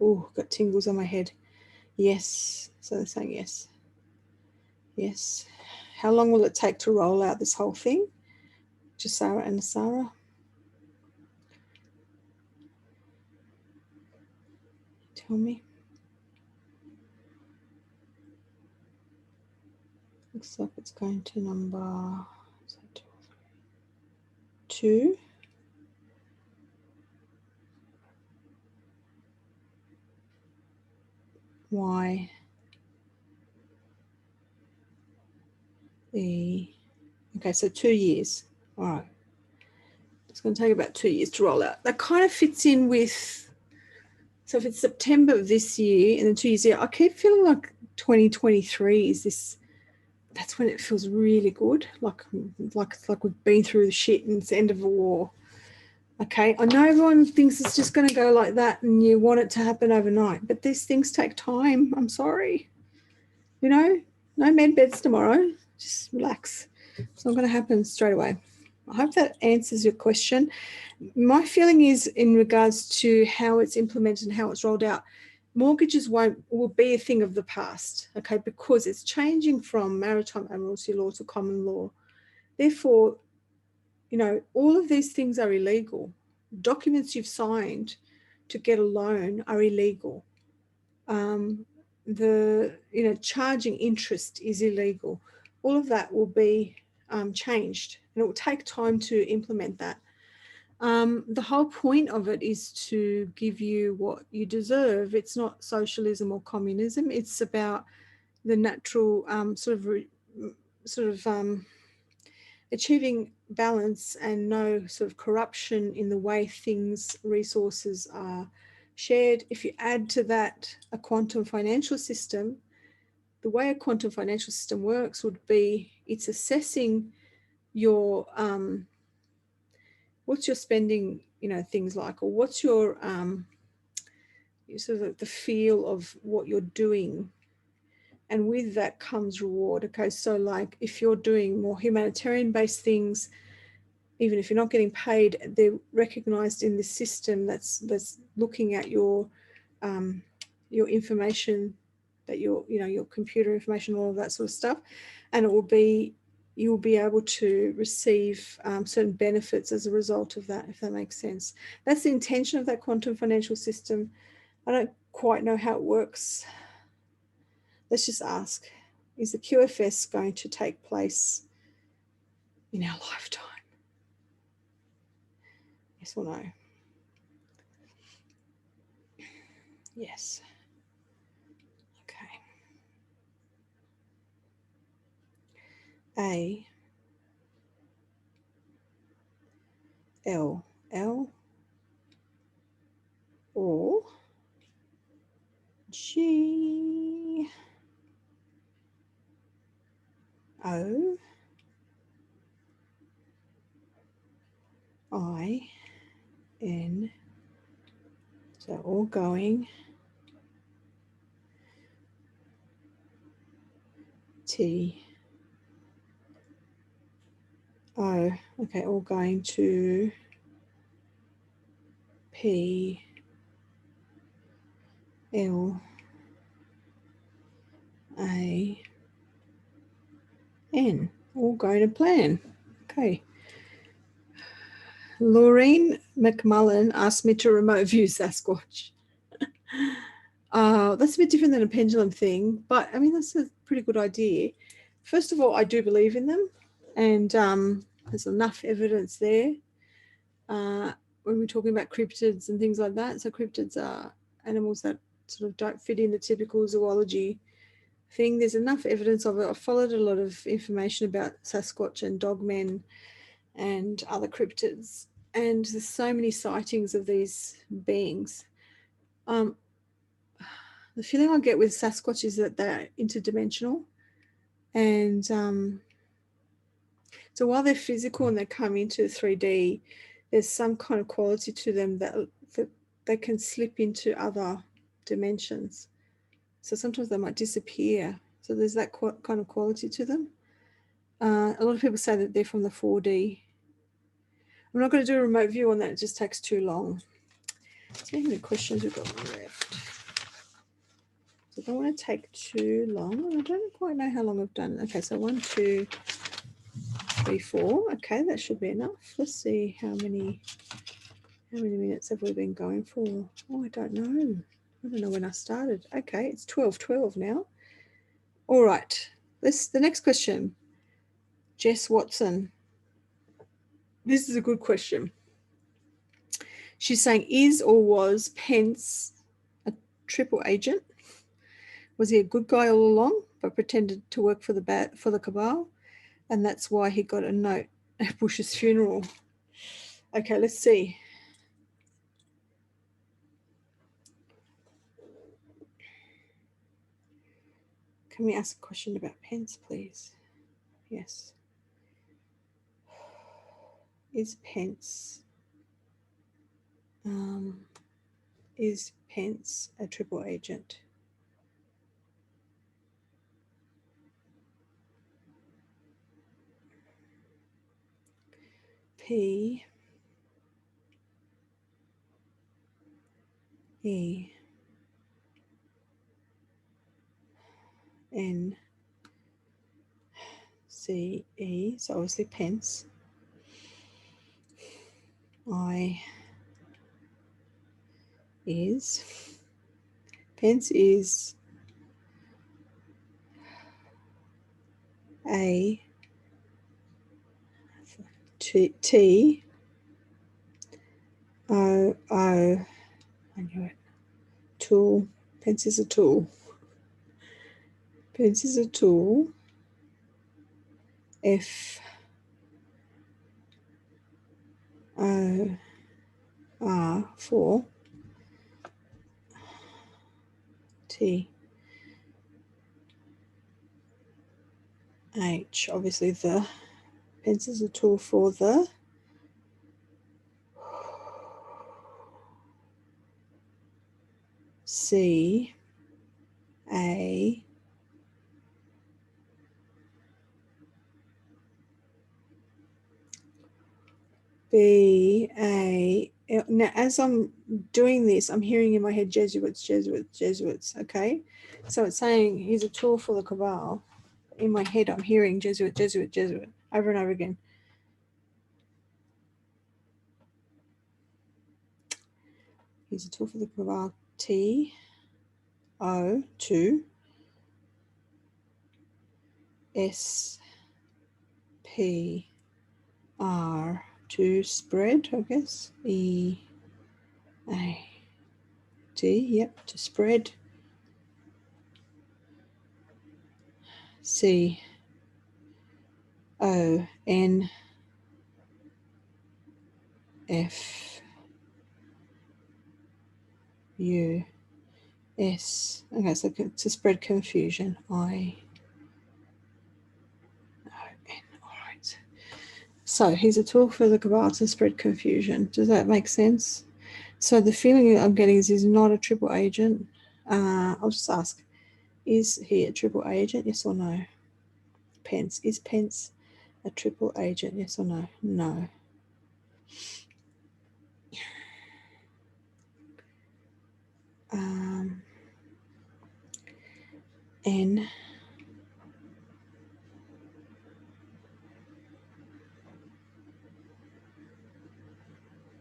Oh, got tingles on my head. Yes. So they're saying yes. Yes. How long will it take to roll out this whole thing? Jasara and Nasara? Tell me. Looks like it's going to number 2. Y. E. Okay, so 2 years. All right. It's going to take about 2 years to roll out. That kind of fits in with, so if it's September of this year and then 2 years here, I keep feeling like 2023 is this, that's when it feels really good. Like we've been through the shit and it's the end of a war. Okay, I know everyone thinks it's just going to go like that and you want it to happen overnight, but these things take time. I'm sorry. You know, no med beds tomorrow. Just relax. It's not going to happen straight away. I hope that answers your question. My feeling is in regards to how it's implemented and how it's rolled out, mortgages will be a thing of the past, okay, because it's changing from maritime admiralty law to common law. Therefore, you know, all of these things are illegal. Documents you've signed to get a loan are illegal. Charging interest is illegal. All of that will be changed, and it will take time to implement that. The whole point of it is to give you what you deserve. It's not socialism or communism. It's about the natural achieving balance and no sort of corruption in the way resources are shared. If you add to that a quantum financial system, the way a quantum financial system works would be it's assessing your what's your spending, things like, or what's your sort of the feel of what you're doing, and with that comes reward. Okay, so like if you're doing more humanitarian based things, even if you're not getting paid, they're recognized in this system that's looking at your information, that your computer information, all of that sort of stuff, and you'll be able to receive certain benefits as a result of that, if that makes sense. That's the intention of that quantum financial system. I don't quite know how it works. Let's just ask, is the QFS going to take place in our lifetime? Yes or no? Yes. Okay. A. L. Or G. O. I. N. So all going. T. Okay, all going to P L A N. All going to plan. Okay. Laureen McMullen asked me to remote view Sasquatch. That's a bit different than a pendulum thing, but I mean, that's a pretty good idea. First of all, I do believe in them, and there's enough evidence there when we're talking about cryptids and things like that. So cryptids are animals that sort of don't fit in the typical zoology thing. There's enough evidence of it. I've followed a lot of information about Sasquatch and dogmen and other cryptids, and there's so many sightings of these beings. The feeling I get with Sasquatch is that they're interdimensional, and so while they're physical and they come into 3D, there's some kind of quality to them that they can slip into other dimensions. So sometimes they might disappear. So there's that kind of quality to them. A lot of people say that they're from the 4D. I'm not going to do a remote view on that. It just takes too long. So how many questions we've got left? So I don't want to take too long. I don't quite know how long I've done. Okay, so 1, 2, 3, 4. Okay, that should be enough. Let's see how many minutes have we been going for. Oh, I don't know. I don't know when I started. Okay, it's 12:12 now. All right. The next question. Jess Watson. This is a good question. She's saying, is or was Pence a triple agent? Was he a good guy all along, but pretended to work for the cabal? And that's why he got a note at Bush's funeral. Okay, let's see. Can we ask a question about Pence, please? Yes. Is Pence a triple agent? P E N C E, so obviously Pence. Pence is a T O O, I knew it, tool. Pence is a tool. Pence is a tool. F O R for T H, obviously the Pence is a tool for the C A B A. Now, as I'm doing this, I'm hearing in my head Jesuits, Jesuits, Jesuits. Okay, so it's saying he's a tool for the cabal. In my head, I'm hearing Jesuit, Jesuit, Jesuit over and over again. He's a tool for the cabal. T O 2 S P R to spread, I guess. E A D, yep, to spread. C O N F U S. Okay, so to spread confusion. I O N. All right. So he's a tool for the cabal to spread confusion. Does that make sense? So the feeling I'm getting is he's not a triple agent. I'll just ask, is he a triple agent? Yes or no? Pence. Is Pence A triple agent, yes or no? No. N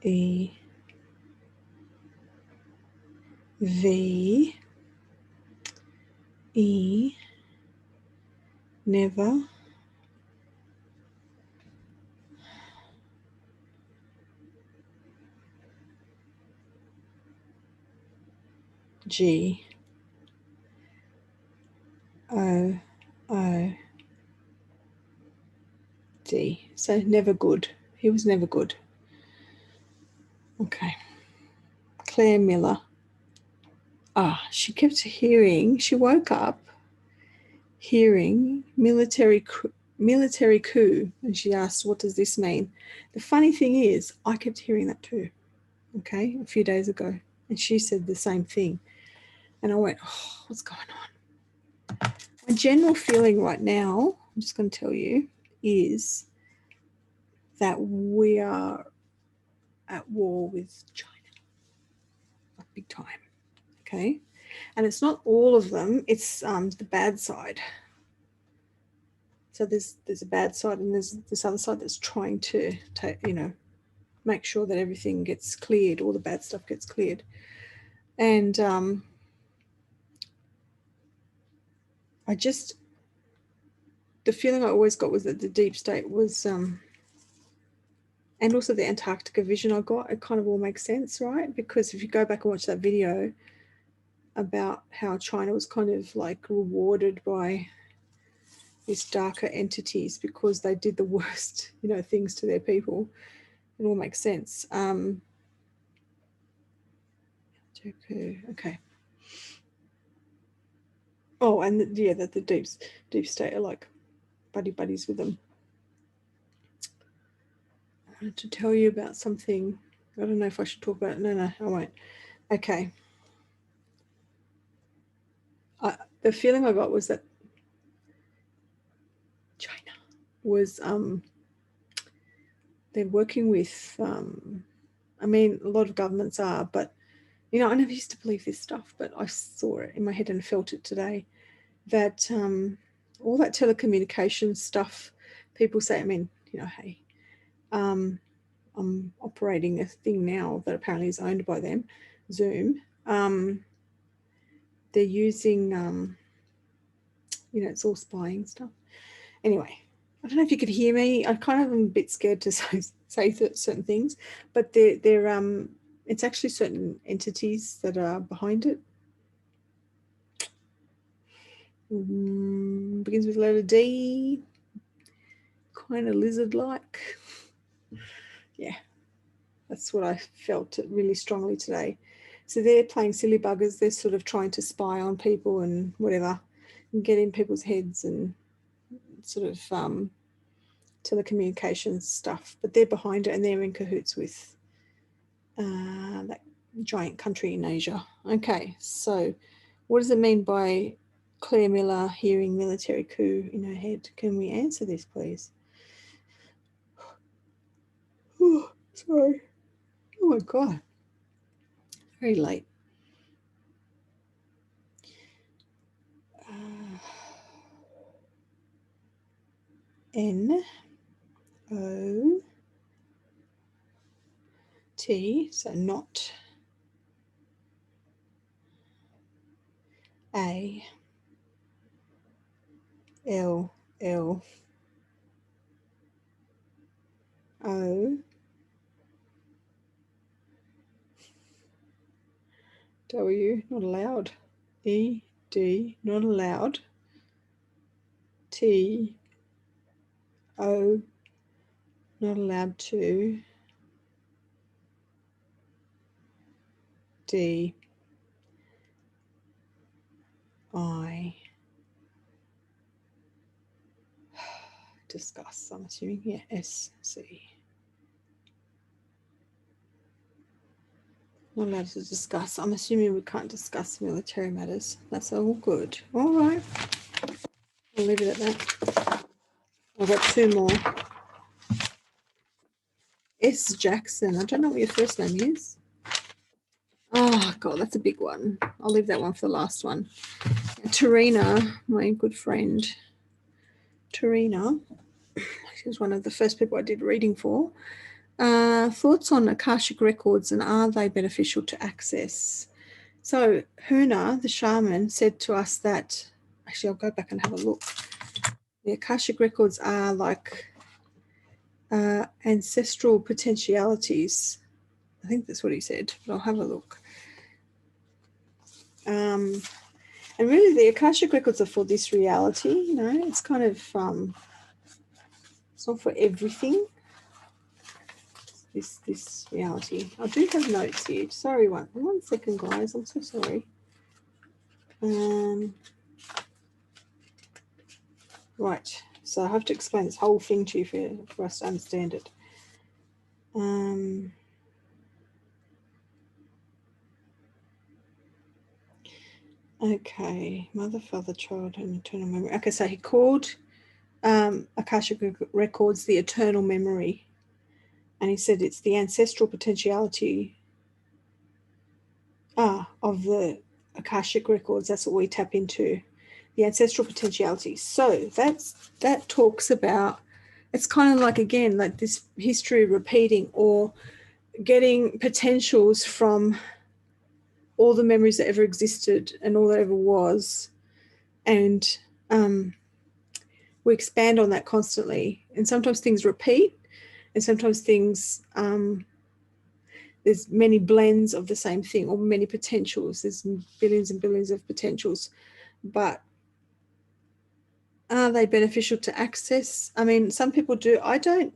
E V E never G O O D. So never good. He was never good. Okay. Claire Miller. She kept hearing, she woke up hearing military coup, and she asked, what does this mean? The funny thing is, I kept hearing that too, okay, a few days ago, and she said the same thing. And I went, oh, what's going on? My general feeling right now, I'm just going to tell you, is that we are at war with China, like big time, okay? And it's not all of them, it's the bad side. So there's a bad side, and there's this other side that's trying to make sure that everything gets cleared, all the bad stuff gets cleared. And the feeling I always got was that the deep state was, and also the Antarctica vision I got, it kind of all makes sense, right? Because if you go back and watch that video about how China was kind of like rewarded by these darker entities because they did the worst, things to their people, it all makes sense. Okay. Oh, and that the deep state are like buddies with them. I wanted to tell you about something. I don't know if I should talk about it. No, I won't. Okay. The feeling I got was that China was, they're working with, I mean, a lot of governments are, but, I never used to believe this stuff, but I saw it in my head and felt it today, that all that telecommunications stuff, people say, I mean, hey, I'm operating a thing now that apparently is owned by them, Zoom. They're using, it's all spying stuff. Anyway, I don't know if you could hear me. I kind of am a bit scared to say certain things, but it's actually certain entities that are behind it. Begins with letter D, kind of lizard-like. Yeah, that's what I felt really strongly today. So they're playing silly buggers. They're sort of trying to spy on people and whatever, and get in people's heads and sort of telecommunications stuff. But they're behind it, and they're in cahoots with that giant country in Asia. Okay, so what does it mean by Claire Miller hearing military coup in her head? Can we answer this, please? Oh, sorry. Oh my God. Very late. N O T, so not. A L L O W, not allowed. E D, not allowed. T O, not allowed to. D I, discuss, I'm assuming. Yeah, S C. Not allowed to discuss. I'm assuming we can't discuss military matters. That's all good. All right. I'll leave it at that. I've got two more. S. Jackson. I don't know what your first name is. Oh, God, that's a big one. I'll leave that one for the last one. Tarina, my good friend. Tarina, she was one of the first people I did reading for. Thoughts on Akashic records and are they beneficial to access? So Herna, the shaman, said to us that, actually I'll go back and have a look. The Akashic records are like ancestral potentialities. I think that's what he said, but I'll have a look. And really the Akashic records are for this reality, you know, it's kind of, it's not for everything. This reality. I do have notes here. Sorry, one second, guys. I'm so sorry. Right. So I have to explain this whole thing to you for us to understand it. Okay. Mother, father, child, and eternal memory. Okay, so he called Akashic records the eternal memory. And he said it's the ancestral potentiality of the Akashic records. That's what we tap into, the ancestral potentiality. So that talks about, it's kind of like, again, like this history repeating or getting potentials from all the memories that ever existed and all that ever was. And we expand on that constantly. And sometimes things repeat and sometimes things, there's many blends of the same thing or many potentials. There's billions and billions of potentials. But are they beneficial to access? I mean, some people do. I don't,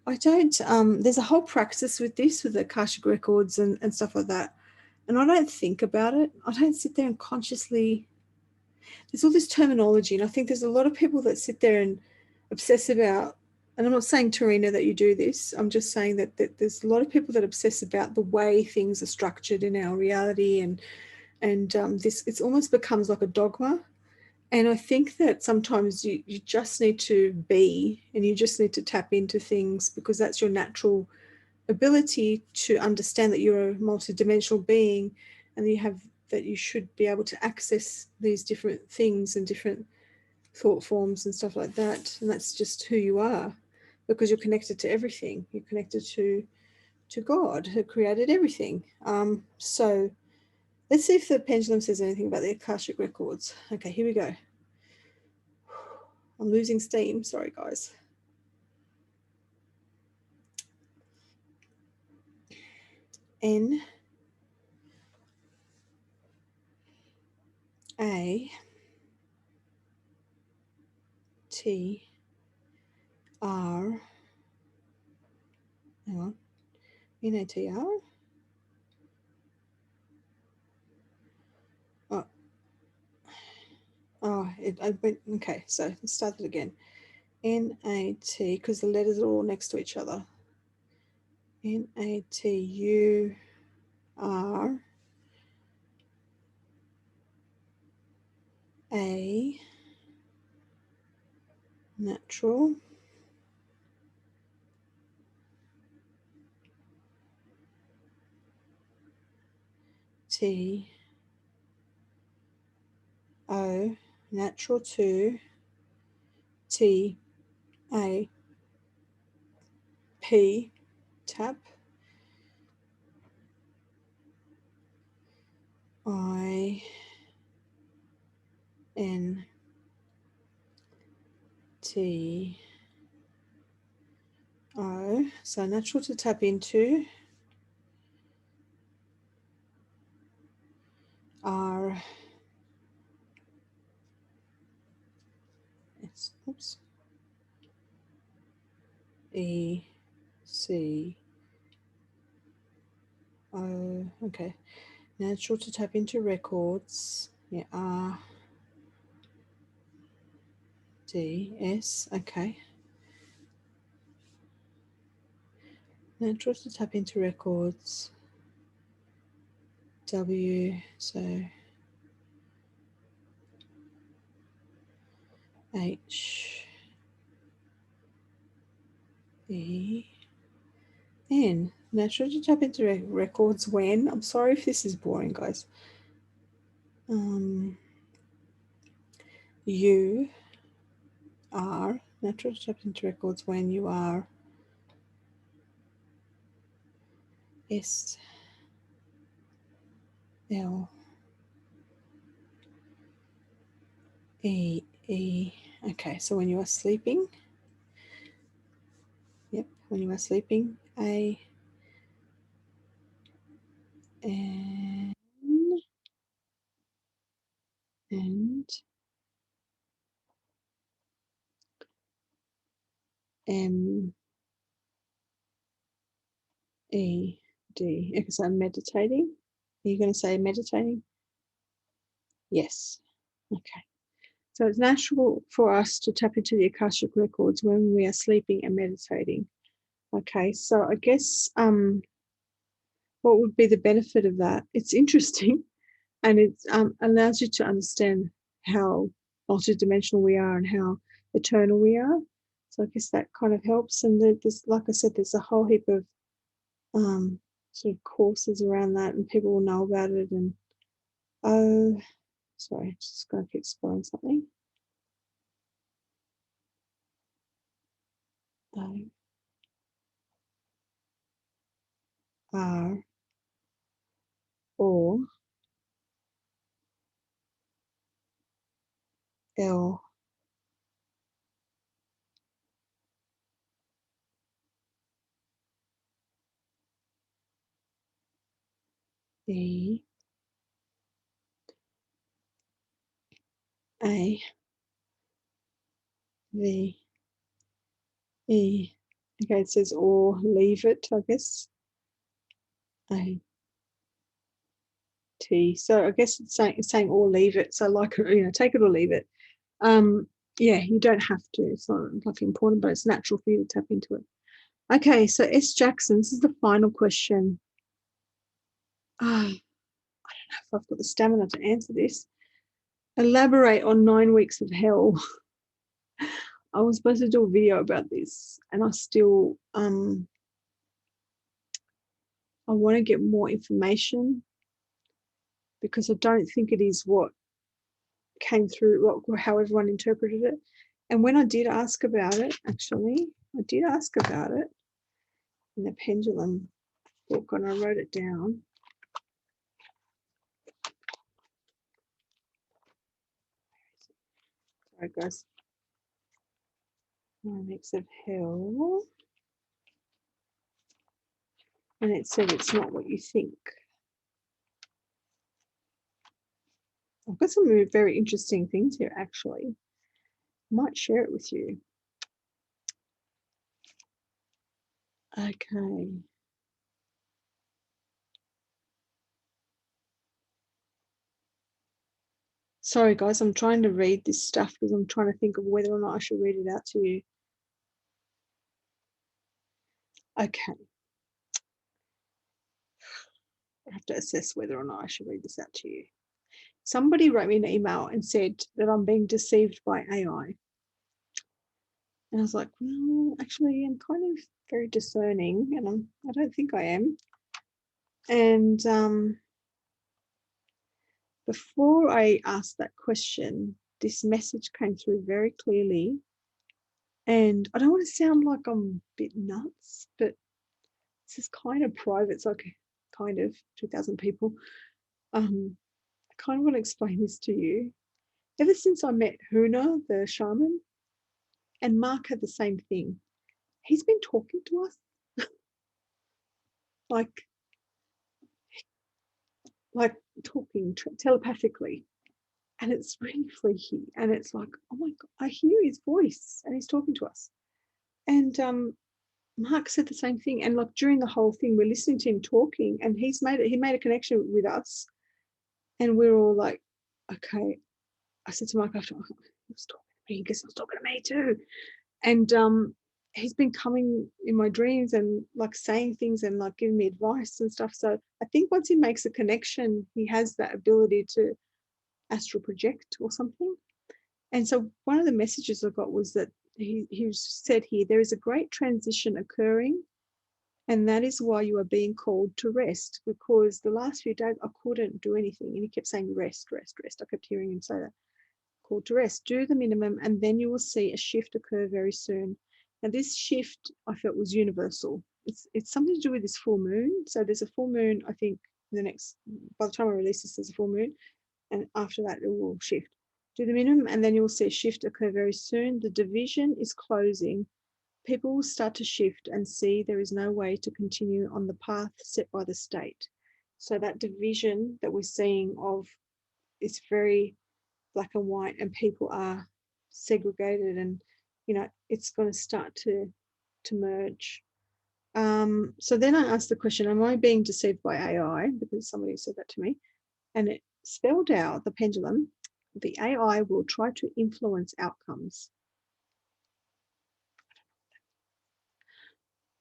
there's a whole practice with this, with the Akashic records and stuff like that. And I don't think about it. I don't sit there and consciously, there's all this terminology. And I think there's a lot of people that sit there and obsess about, and I'm not saying, Tarina, that you do this. I'm just saying that there's a lot of people that obsess about the way things are structured in our reality. And this, it almost becomes like a dogma. And I think that sometimes you just need to be, and you just need to tap into things because that's your natural ability to understand that you're a multidimensional being and that you should be able to access these different things and different thought forms and stuff like that. And that's just who you are because you're connected to everything. You're connected to God who created everything. So let's see if the pendulum says anything about the Akashic records. Okay, here we go. I'm losing steam. Sorry, guys. N A T R. Hang on. NATR. I went. Okay, so let's start it again. NAT, because the letters are all next to each other. NATUR. A. Natural. T. O. Natural 2. T. A. P. Tap. I. N. T. O. So natural to tap into. R. S. Oops. E. C. O. Okay. Natural to tap into records. Yeah. R. D. S. Okay. Natural to tap into records. W. So H. N. Natural to tap into records when. I'm sorry if this is boring, guys. You are natural to tap into records when you are S L E E. Okay, so when you are sleeping. Yep, when you are sleeping. A N and M E D. Okay, so I'm meditating. Are you going to say meditating? Yes. Okay. So it's natural for us to tap into the Akashic records when we are sleeping and meditating. Okay, so I guess what would be the benefit of that? It's interesting, and it allows you to understand how multidimensional we are and how eternal we are. So I guess that kind of helps. And there's, like I said, there's a whole heap of sort of courses around that, and people will know about it. And oh, sorry, just going to keep spelling something. O R or L E A V E. Okay, it says or leave it, I guess. A T. So I guess it's saying or leave it. So like, take it or leave it. Yeah, you don't have to. It's not like important, but it's natural for you to tap into it. Okay, so S. Jackson, this is the final question. I don't know if I've got the stamina to answer this. Elaborate on 9 weeks of hell. I was supposed to do a video about this, and I still I want to get more information, because I don't think it is what came through, how everyone interpreted it. And when I did ask about it, actually, I did ask about it in the pendulum book, and I wrote it down. Sorry, guys. 9 weeks of hell. And it said it's not what you think. I've got some very interesting things here, actually. I might share it with you. Okay. Sorry, guys, I'm trying to read this stuff because I'm trying to think of whether or not I should read it out to you. Okay. I have to assess whether or not I should read this out to you. Somebody wrote me an email and said that I'm being deceived by AI. And I was like, well, actually, I'm kind of very discerning, and I don't think I am. And before I asked that question, this message came through very clearly. And I don't want to sound like I'm a bit nuts, but this is kind of private. It's like kind of 2,000 people. I kind of want to explain this to you. Ever since I met Huna, the shaman, and Mark had the same thing, he's been talking to us like talking telepathically. And it's really freaky. And it's like, oh my God, I hear his voice and he's talking to us. And Mark said the same thing. And like during the whole thing, we're listening to him talking, and he made a connection with us. And we're all like, okay. I said to Mark after, oh, he was talking to me, because he was talking to me too. And he's been coming in my dreams and like saying things and like giving me advice and stuff. So I think once he makes a connection, he has that ability to astral project or something. And so one of the messages I got was that he said here, there is a great transition occurring, and that is why you are being called to rest, because the last few days I couldn't do anything. And he kept saying, rest, rest, rest. I kept hearing him say that. Called to rest. Do the minimum, and then you will see a shift occur very soon. And this shift I felt was universal. It's something to do with this full moon. So there's a full moon, I think, by the time I release this, there's a full moon. And after that, it will shift. Do the minimum, and then you will see a shift occur very soon. The division is closing. People will start to shift and see there is no way to continue on the path set by the state. So that division that we're seeing of is very black and white, and people are segregated, and it's going to start to merge. So then I asked the question, am I being deceived by AI? Because somebody said that to me, and it spelled out the pendulum. The AI will try to influence outcomes.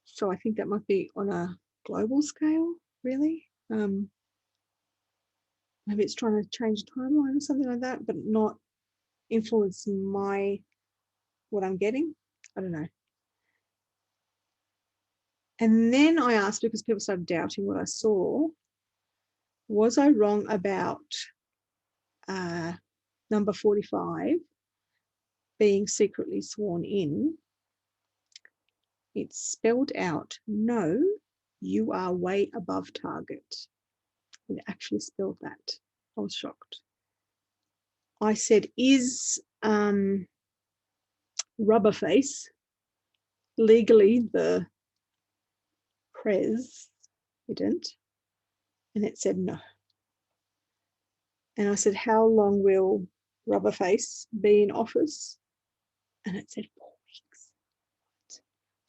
So I think that might be on a global scale, really. Maybe it's trying to change the timeline or something like that, but not influence what I'm getting. I don't know. And then I asked, because people started doubting what I saw, was I wrong about number 45 being secretly sworn in? It's spelled out, no, you are way above target. It actually spelled that. I was shocked. I said, is Rubberface legally the president? And it said no. And I said, how long will Rubberface be in office? And it said 4 weeks.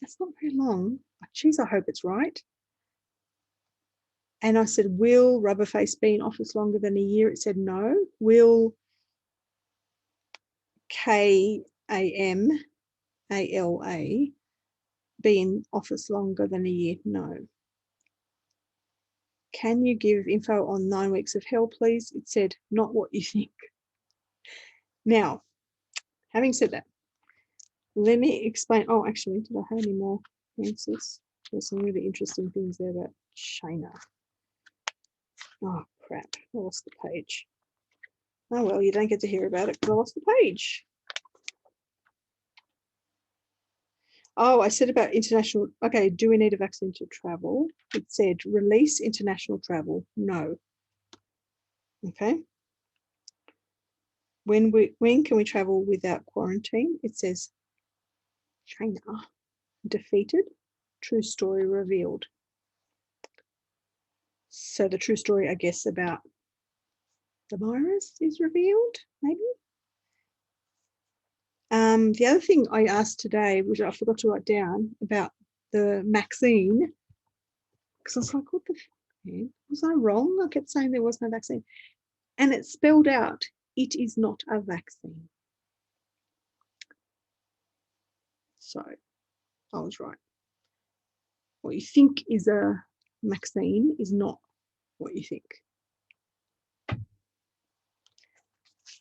That's not very long. Geez, I hope it's right. And I said, will Rubberface be in office longer than a year? It said no. Will KAMALA be in office longer than a year? No. Can you give info on 9 weeks of hell, please? It said, not what you think. Now, having said that, let me explain. Oh, actually, did I have any more answers? There's some really interesting things there about China. Oh, crap. I lost the page. Oh, well, you don't get to hear about it because I lost the page. Oh, I said about international. Okay, do we need a vaccine to travel? It said release international travel. No. Okay. When can we travel without quarantine? It says China defeated. True story revealed. So the true story, I guess, about the virus is revealed, maybe. The other thing I asked today, which I forgot to write down, about the vaccine, because I was like, what the fuck? Was I wrong? I kept saying there was no vaccine. And it spelled out, it is not a vaccine. So I was right. What you think is a vaccine is not what you think.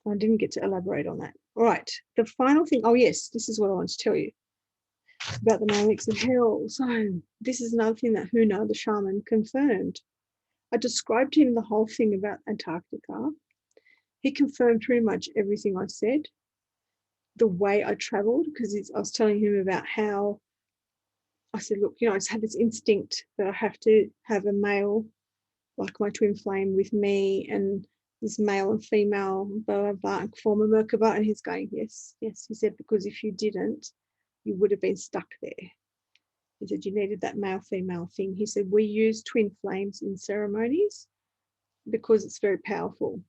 I didn't get to elaborate on that. All right, the final thing. Oh, yes, this is what I want to tell you about the 9 weeks of hell. So this is another thing that Huna, the shaman, confirmed. I described to him the whole thing about Antarctica. He confirmed pretty much everything I said. The way I traveled, because I was telling him about how I said, look, I just had this instinct that I have to have a male, like my twin flame, with me, and this male and female, blah, blah, blah, and form a Merkaba. And he's going, yes, yes. He said, because if you didn't, you would have been stuck there. He said, you needed that male-female thing. He said, we use twin flames in ceremonies because it's very powerful.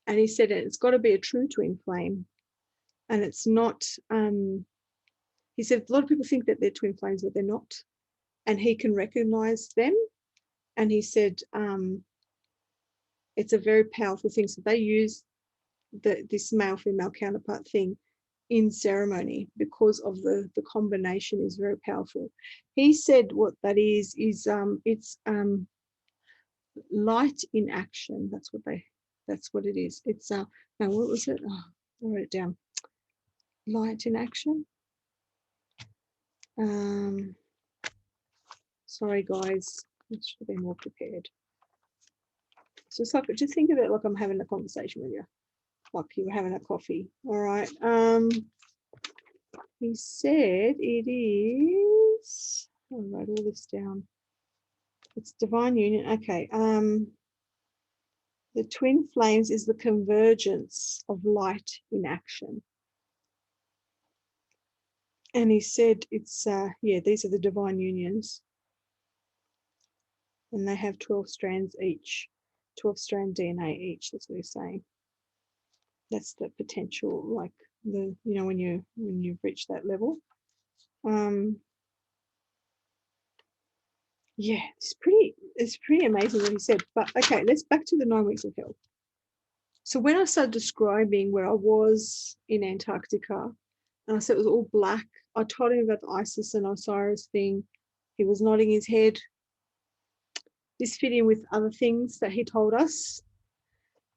And he said, it's got to be a true twin flame. And it's not, he said, a lot of people think that they're twin flames, but they're not. And he can recognize them. And he said, it's a very powerful thing. So they use this male-female counterpart thing in ceremony because of the combination is very powerful. He said what that is it's light in action. That's what it is. It's now what was it? Oh, I wrote it down. light in action. Sorry guys, I should have been more prepared. So it's like, just think of it like I'm having a conversation with you, like you were having a coffee. All right. He said it is, I'll write all this down. It's divine union. Okay. The twin flames is the convergence of light in action. And he said it's, yeah, these are the divine unions. And they have 12 strands each, 12 strand DNA each. That's what he's saying. That's the potential, like the, you know, when you've reached that level. Yeah, it's pretty amazing what he said. But okay, let's back to the 9 weeks of hell. So when I started describing where I was in Antarctica, and I said it was all black, I told him about the Isis and Osiris thing. He was nodding his head. This fit in with other things that he told us,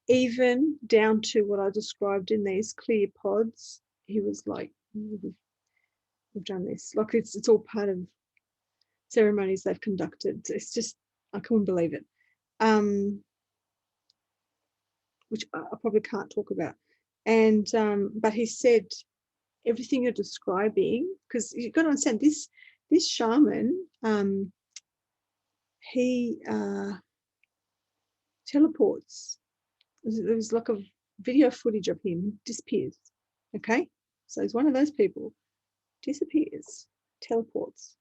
even down to what I described in these clear pods. He was like, we've done this. Like it's all part of ceremonies they've conducted. It's just, I couldn't believe it. Which I probably can't talk about. And but he said everything you're describing, because you've got to understand this shaman, he teleports. There was like a video footage of him, disappears. Okay, so he's one of those people, disappears, teleports.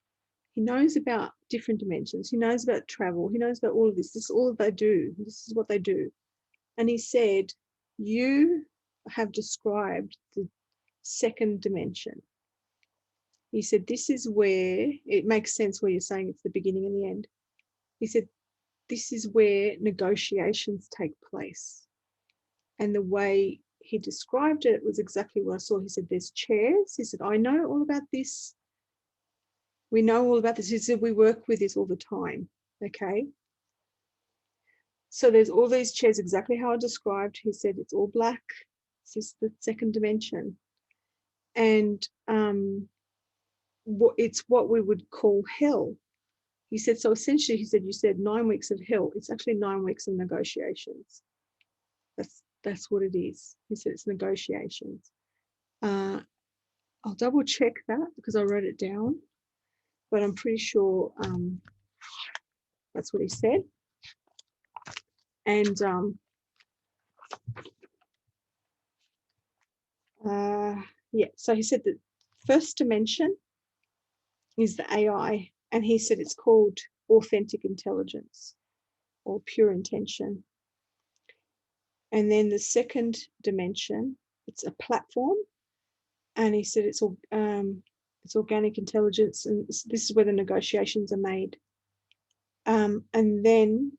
He knows about different dimensions. He knows about travel. He knows about all of this. This is all they do. This is what they do. And he said, you have described the second dimension. He said, this is where it makes sense where you're saying it's the beginning and the end. He said, this is where negotiations take place. And the way he described it was exactly what I saw. He said, there's chairs. He said, I know all about this. We know all about this. He said, we work with this all the time. Okay. So there's all these chairs, exactly how I described. He said, it's all black. This is the second dimension. And it's what we would call hell. He said, so essentially, he said, you said 9 weeks of hell. It's actually 9 weeks of negotiations. That's what it is. He said it's negotiations. I'll double check that because I wrote it down, but I'm pretty sure that's what he said. And yeah, so he said the first dimension is the AI, and he said it's called authentic intelligence or pure intention. And then the second dimension, it's a platform, and he said it's organic intelligence, and this is where the negotiations are made. And then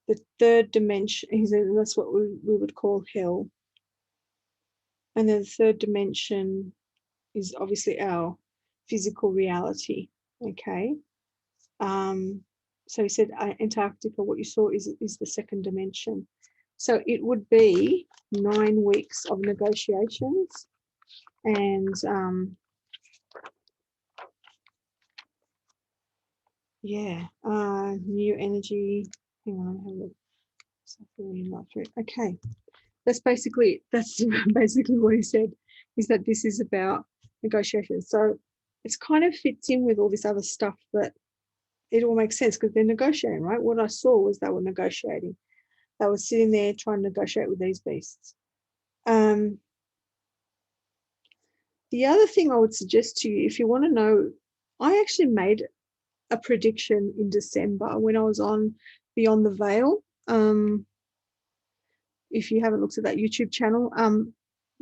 the third dimension, he said that's what we would call hell. And then the third dimension is obviously our physical reality. Okay. So he said Antarctica, what you saw is the second dimension. So it would be 9 weeks of negotiations, and yeah, new energy. Hang on, have a look. Okay, that's basically what he said, is that this is about negotiations. So it's kind of fits in with all this other stuff, that it all makes sense because they're negotiating, right? What I saw was they were negotiating. They were sitting there trying to negotiate with these beasts. The other thing I would suggest to you, if you want to know, I actually made a prediction in December when I was on Beyond the Veil. If you haven't looked at that YouTube channel,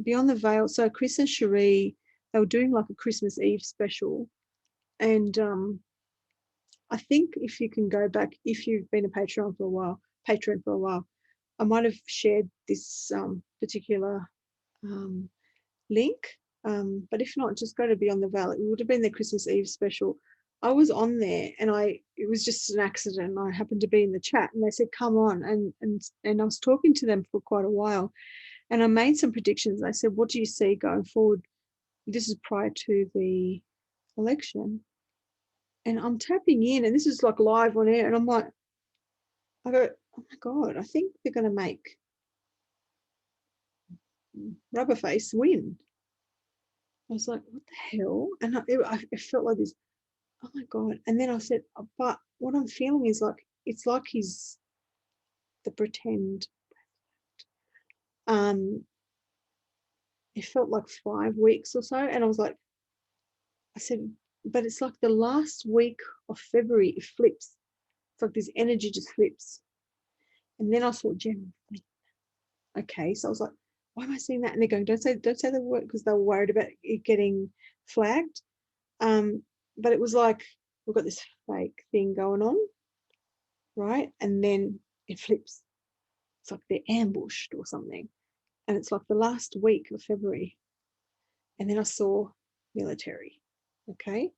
Beyond the Veil. So Chris and Cherie, they were doing like a Christmas Eve special. And I think if you can go back, if you've been a patron for a while, I might have shared this particular link. But if not, just go to Beyond the Veil. It would have been their Christmas Eve special. I was on there, and it was just an accident. I happened to be in the chat, and they said, come on. And I was talking to them for quite a while. And I made some predictions. I said, what do you see going forward? This is prior to the election. And I'm tapping in, and this is like live on air. And I'm like, I go, oh my God, I think they're going to make Rubberface win. I was like, what the hell? And it felt like this, oh my God. And then I said, but what I'm feeling is like, it's like he's the pretend. It felt like 5 weeks or so. And I was like, I said, but it's like the last week of February, it flips. It's like this energy just flips. And then I saw Jen. Okay, so I was like, why am I seeing that? And they're going, don't say the word, because they were worried about it getting flagged. But it was like, we've got this fake thing going on, right? And then it flips. It's like they're ambushed or something. And it's like the last week of February. And then I saw military. Okay.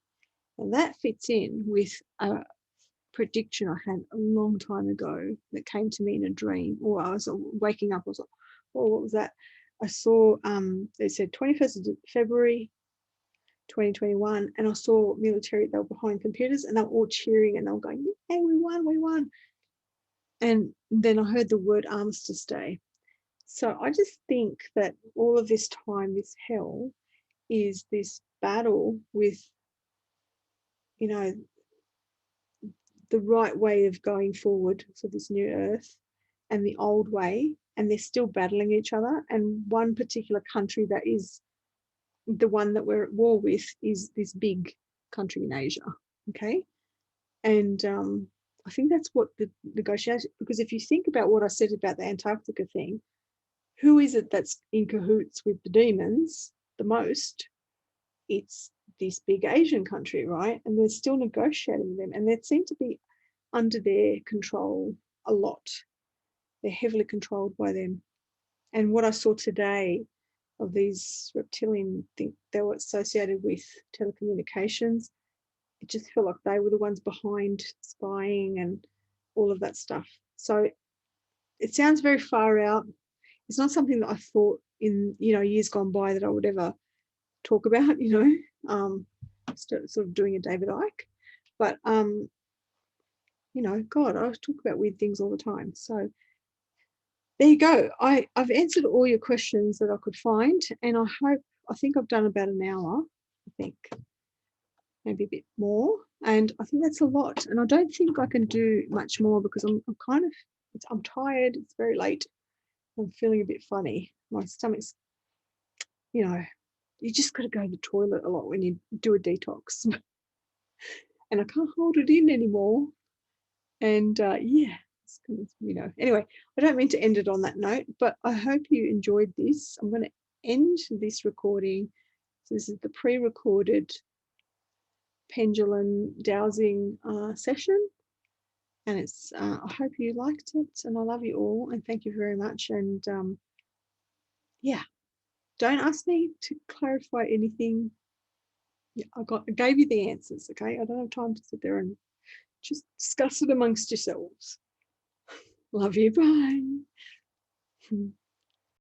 And that fits in with a prediction I had a long time ago that came to me in a dream, or I was waking up. I was like, oh, what was that? I saw, they said 21st of February, 2021, and I saw military. They were behind computers and they were all cheering and they were going, hey, we won. And then I heard the word armistice day. So I just think that all of this time, this hell, is this battle with, you know, the right way of going forward for this new earth and the old way, and they're still battling each other. And one particular country that is the one that we're at war with is this big country in Asia. Okay. And I think that's what the negotiation, because if you think about what I said about the Antarctica thing, who is it that's in cahoots with the demons the most? It's this big Asian country, right? And they're still negotiating with them, and they seem to be under their control a lot. They're heavily controlled by them. And what I saw today of these reptilian things, they were associated with telecommunications. It just felt like they were the ones behind spying and all of that stuff. So it sounds very far out. It's not something that I thought in, years gone by that I would ever talk about, sort of doing a David Icke. But, God, I talk about weird things all the time. So there you go. I've answered all your questions that I could find, and I think I've done about an hour, I think, maybe a bit more. And I think that's a lot. And I don't think I can do much more because I'm tired. It's very late. I'm feeling a bit funny. My stomach's, you just got to go to the toilet a lot when you do a detox. And I can't hold it in anymore. And it's kind of, anyway, I don't mean to end it on that note, but I hope you enjoyed this. I'm going to end this recording. So this is the pre-recorded pendulum dowsing session. And it's, I hope you liked it, and I love you all, and thank you very much. And don't ask me to clarify anything. I gave you the answers, okay? I don't have time to sit there and just discuss it amongst yourselves. Love you, bye.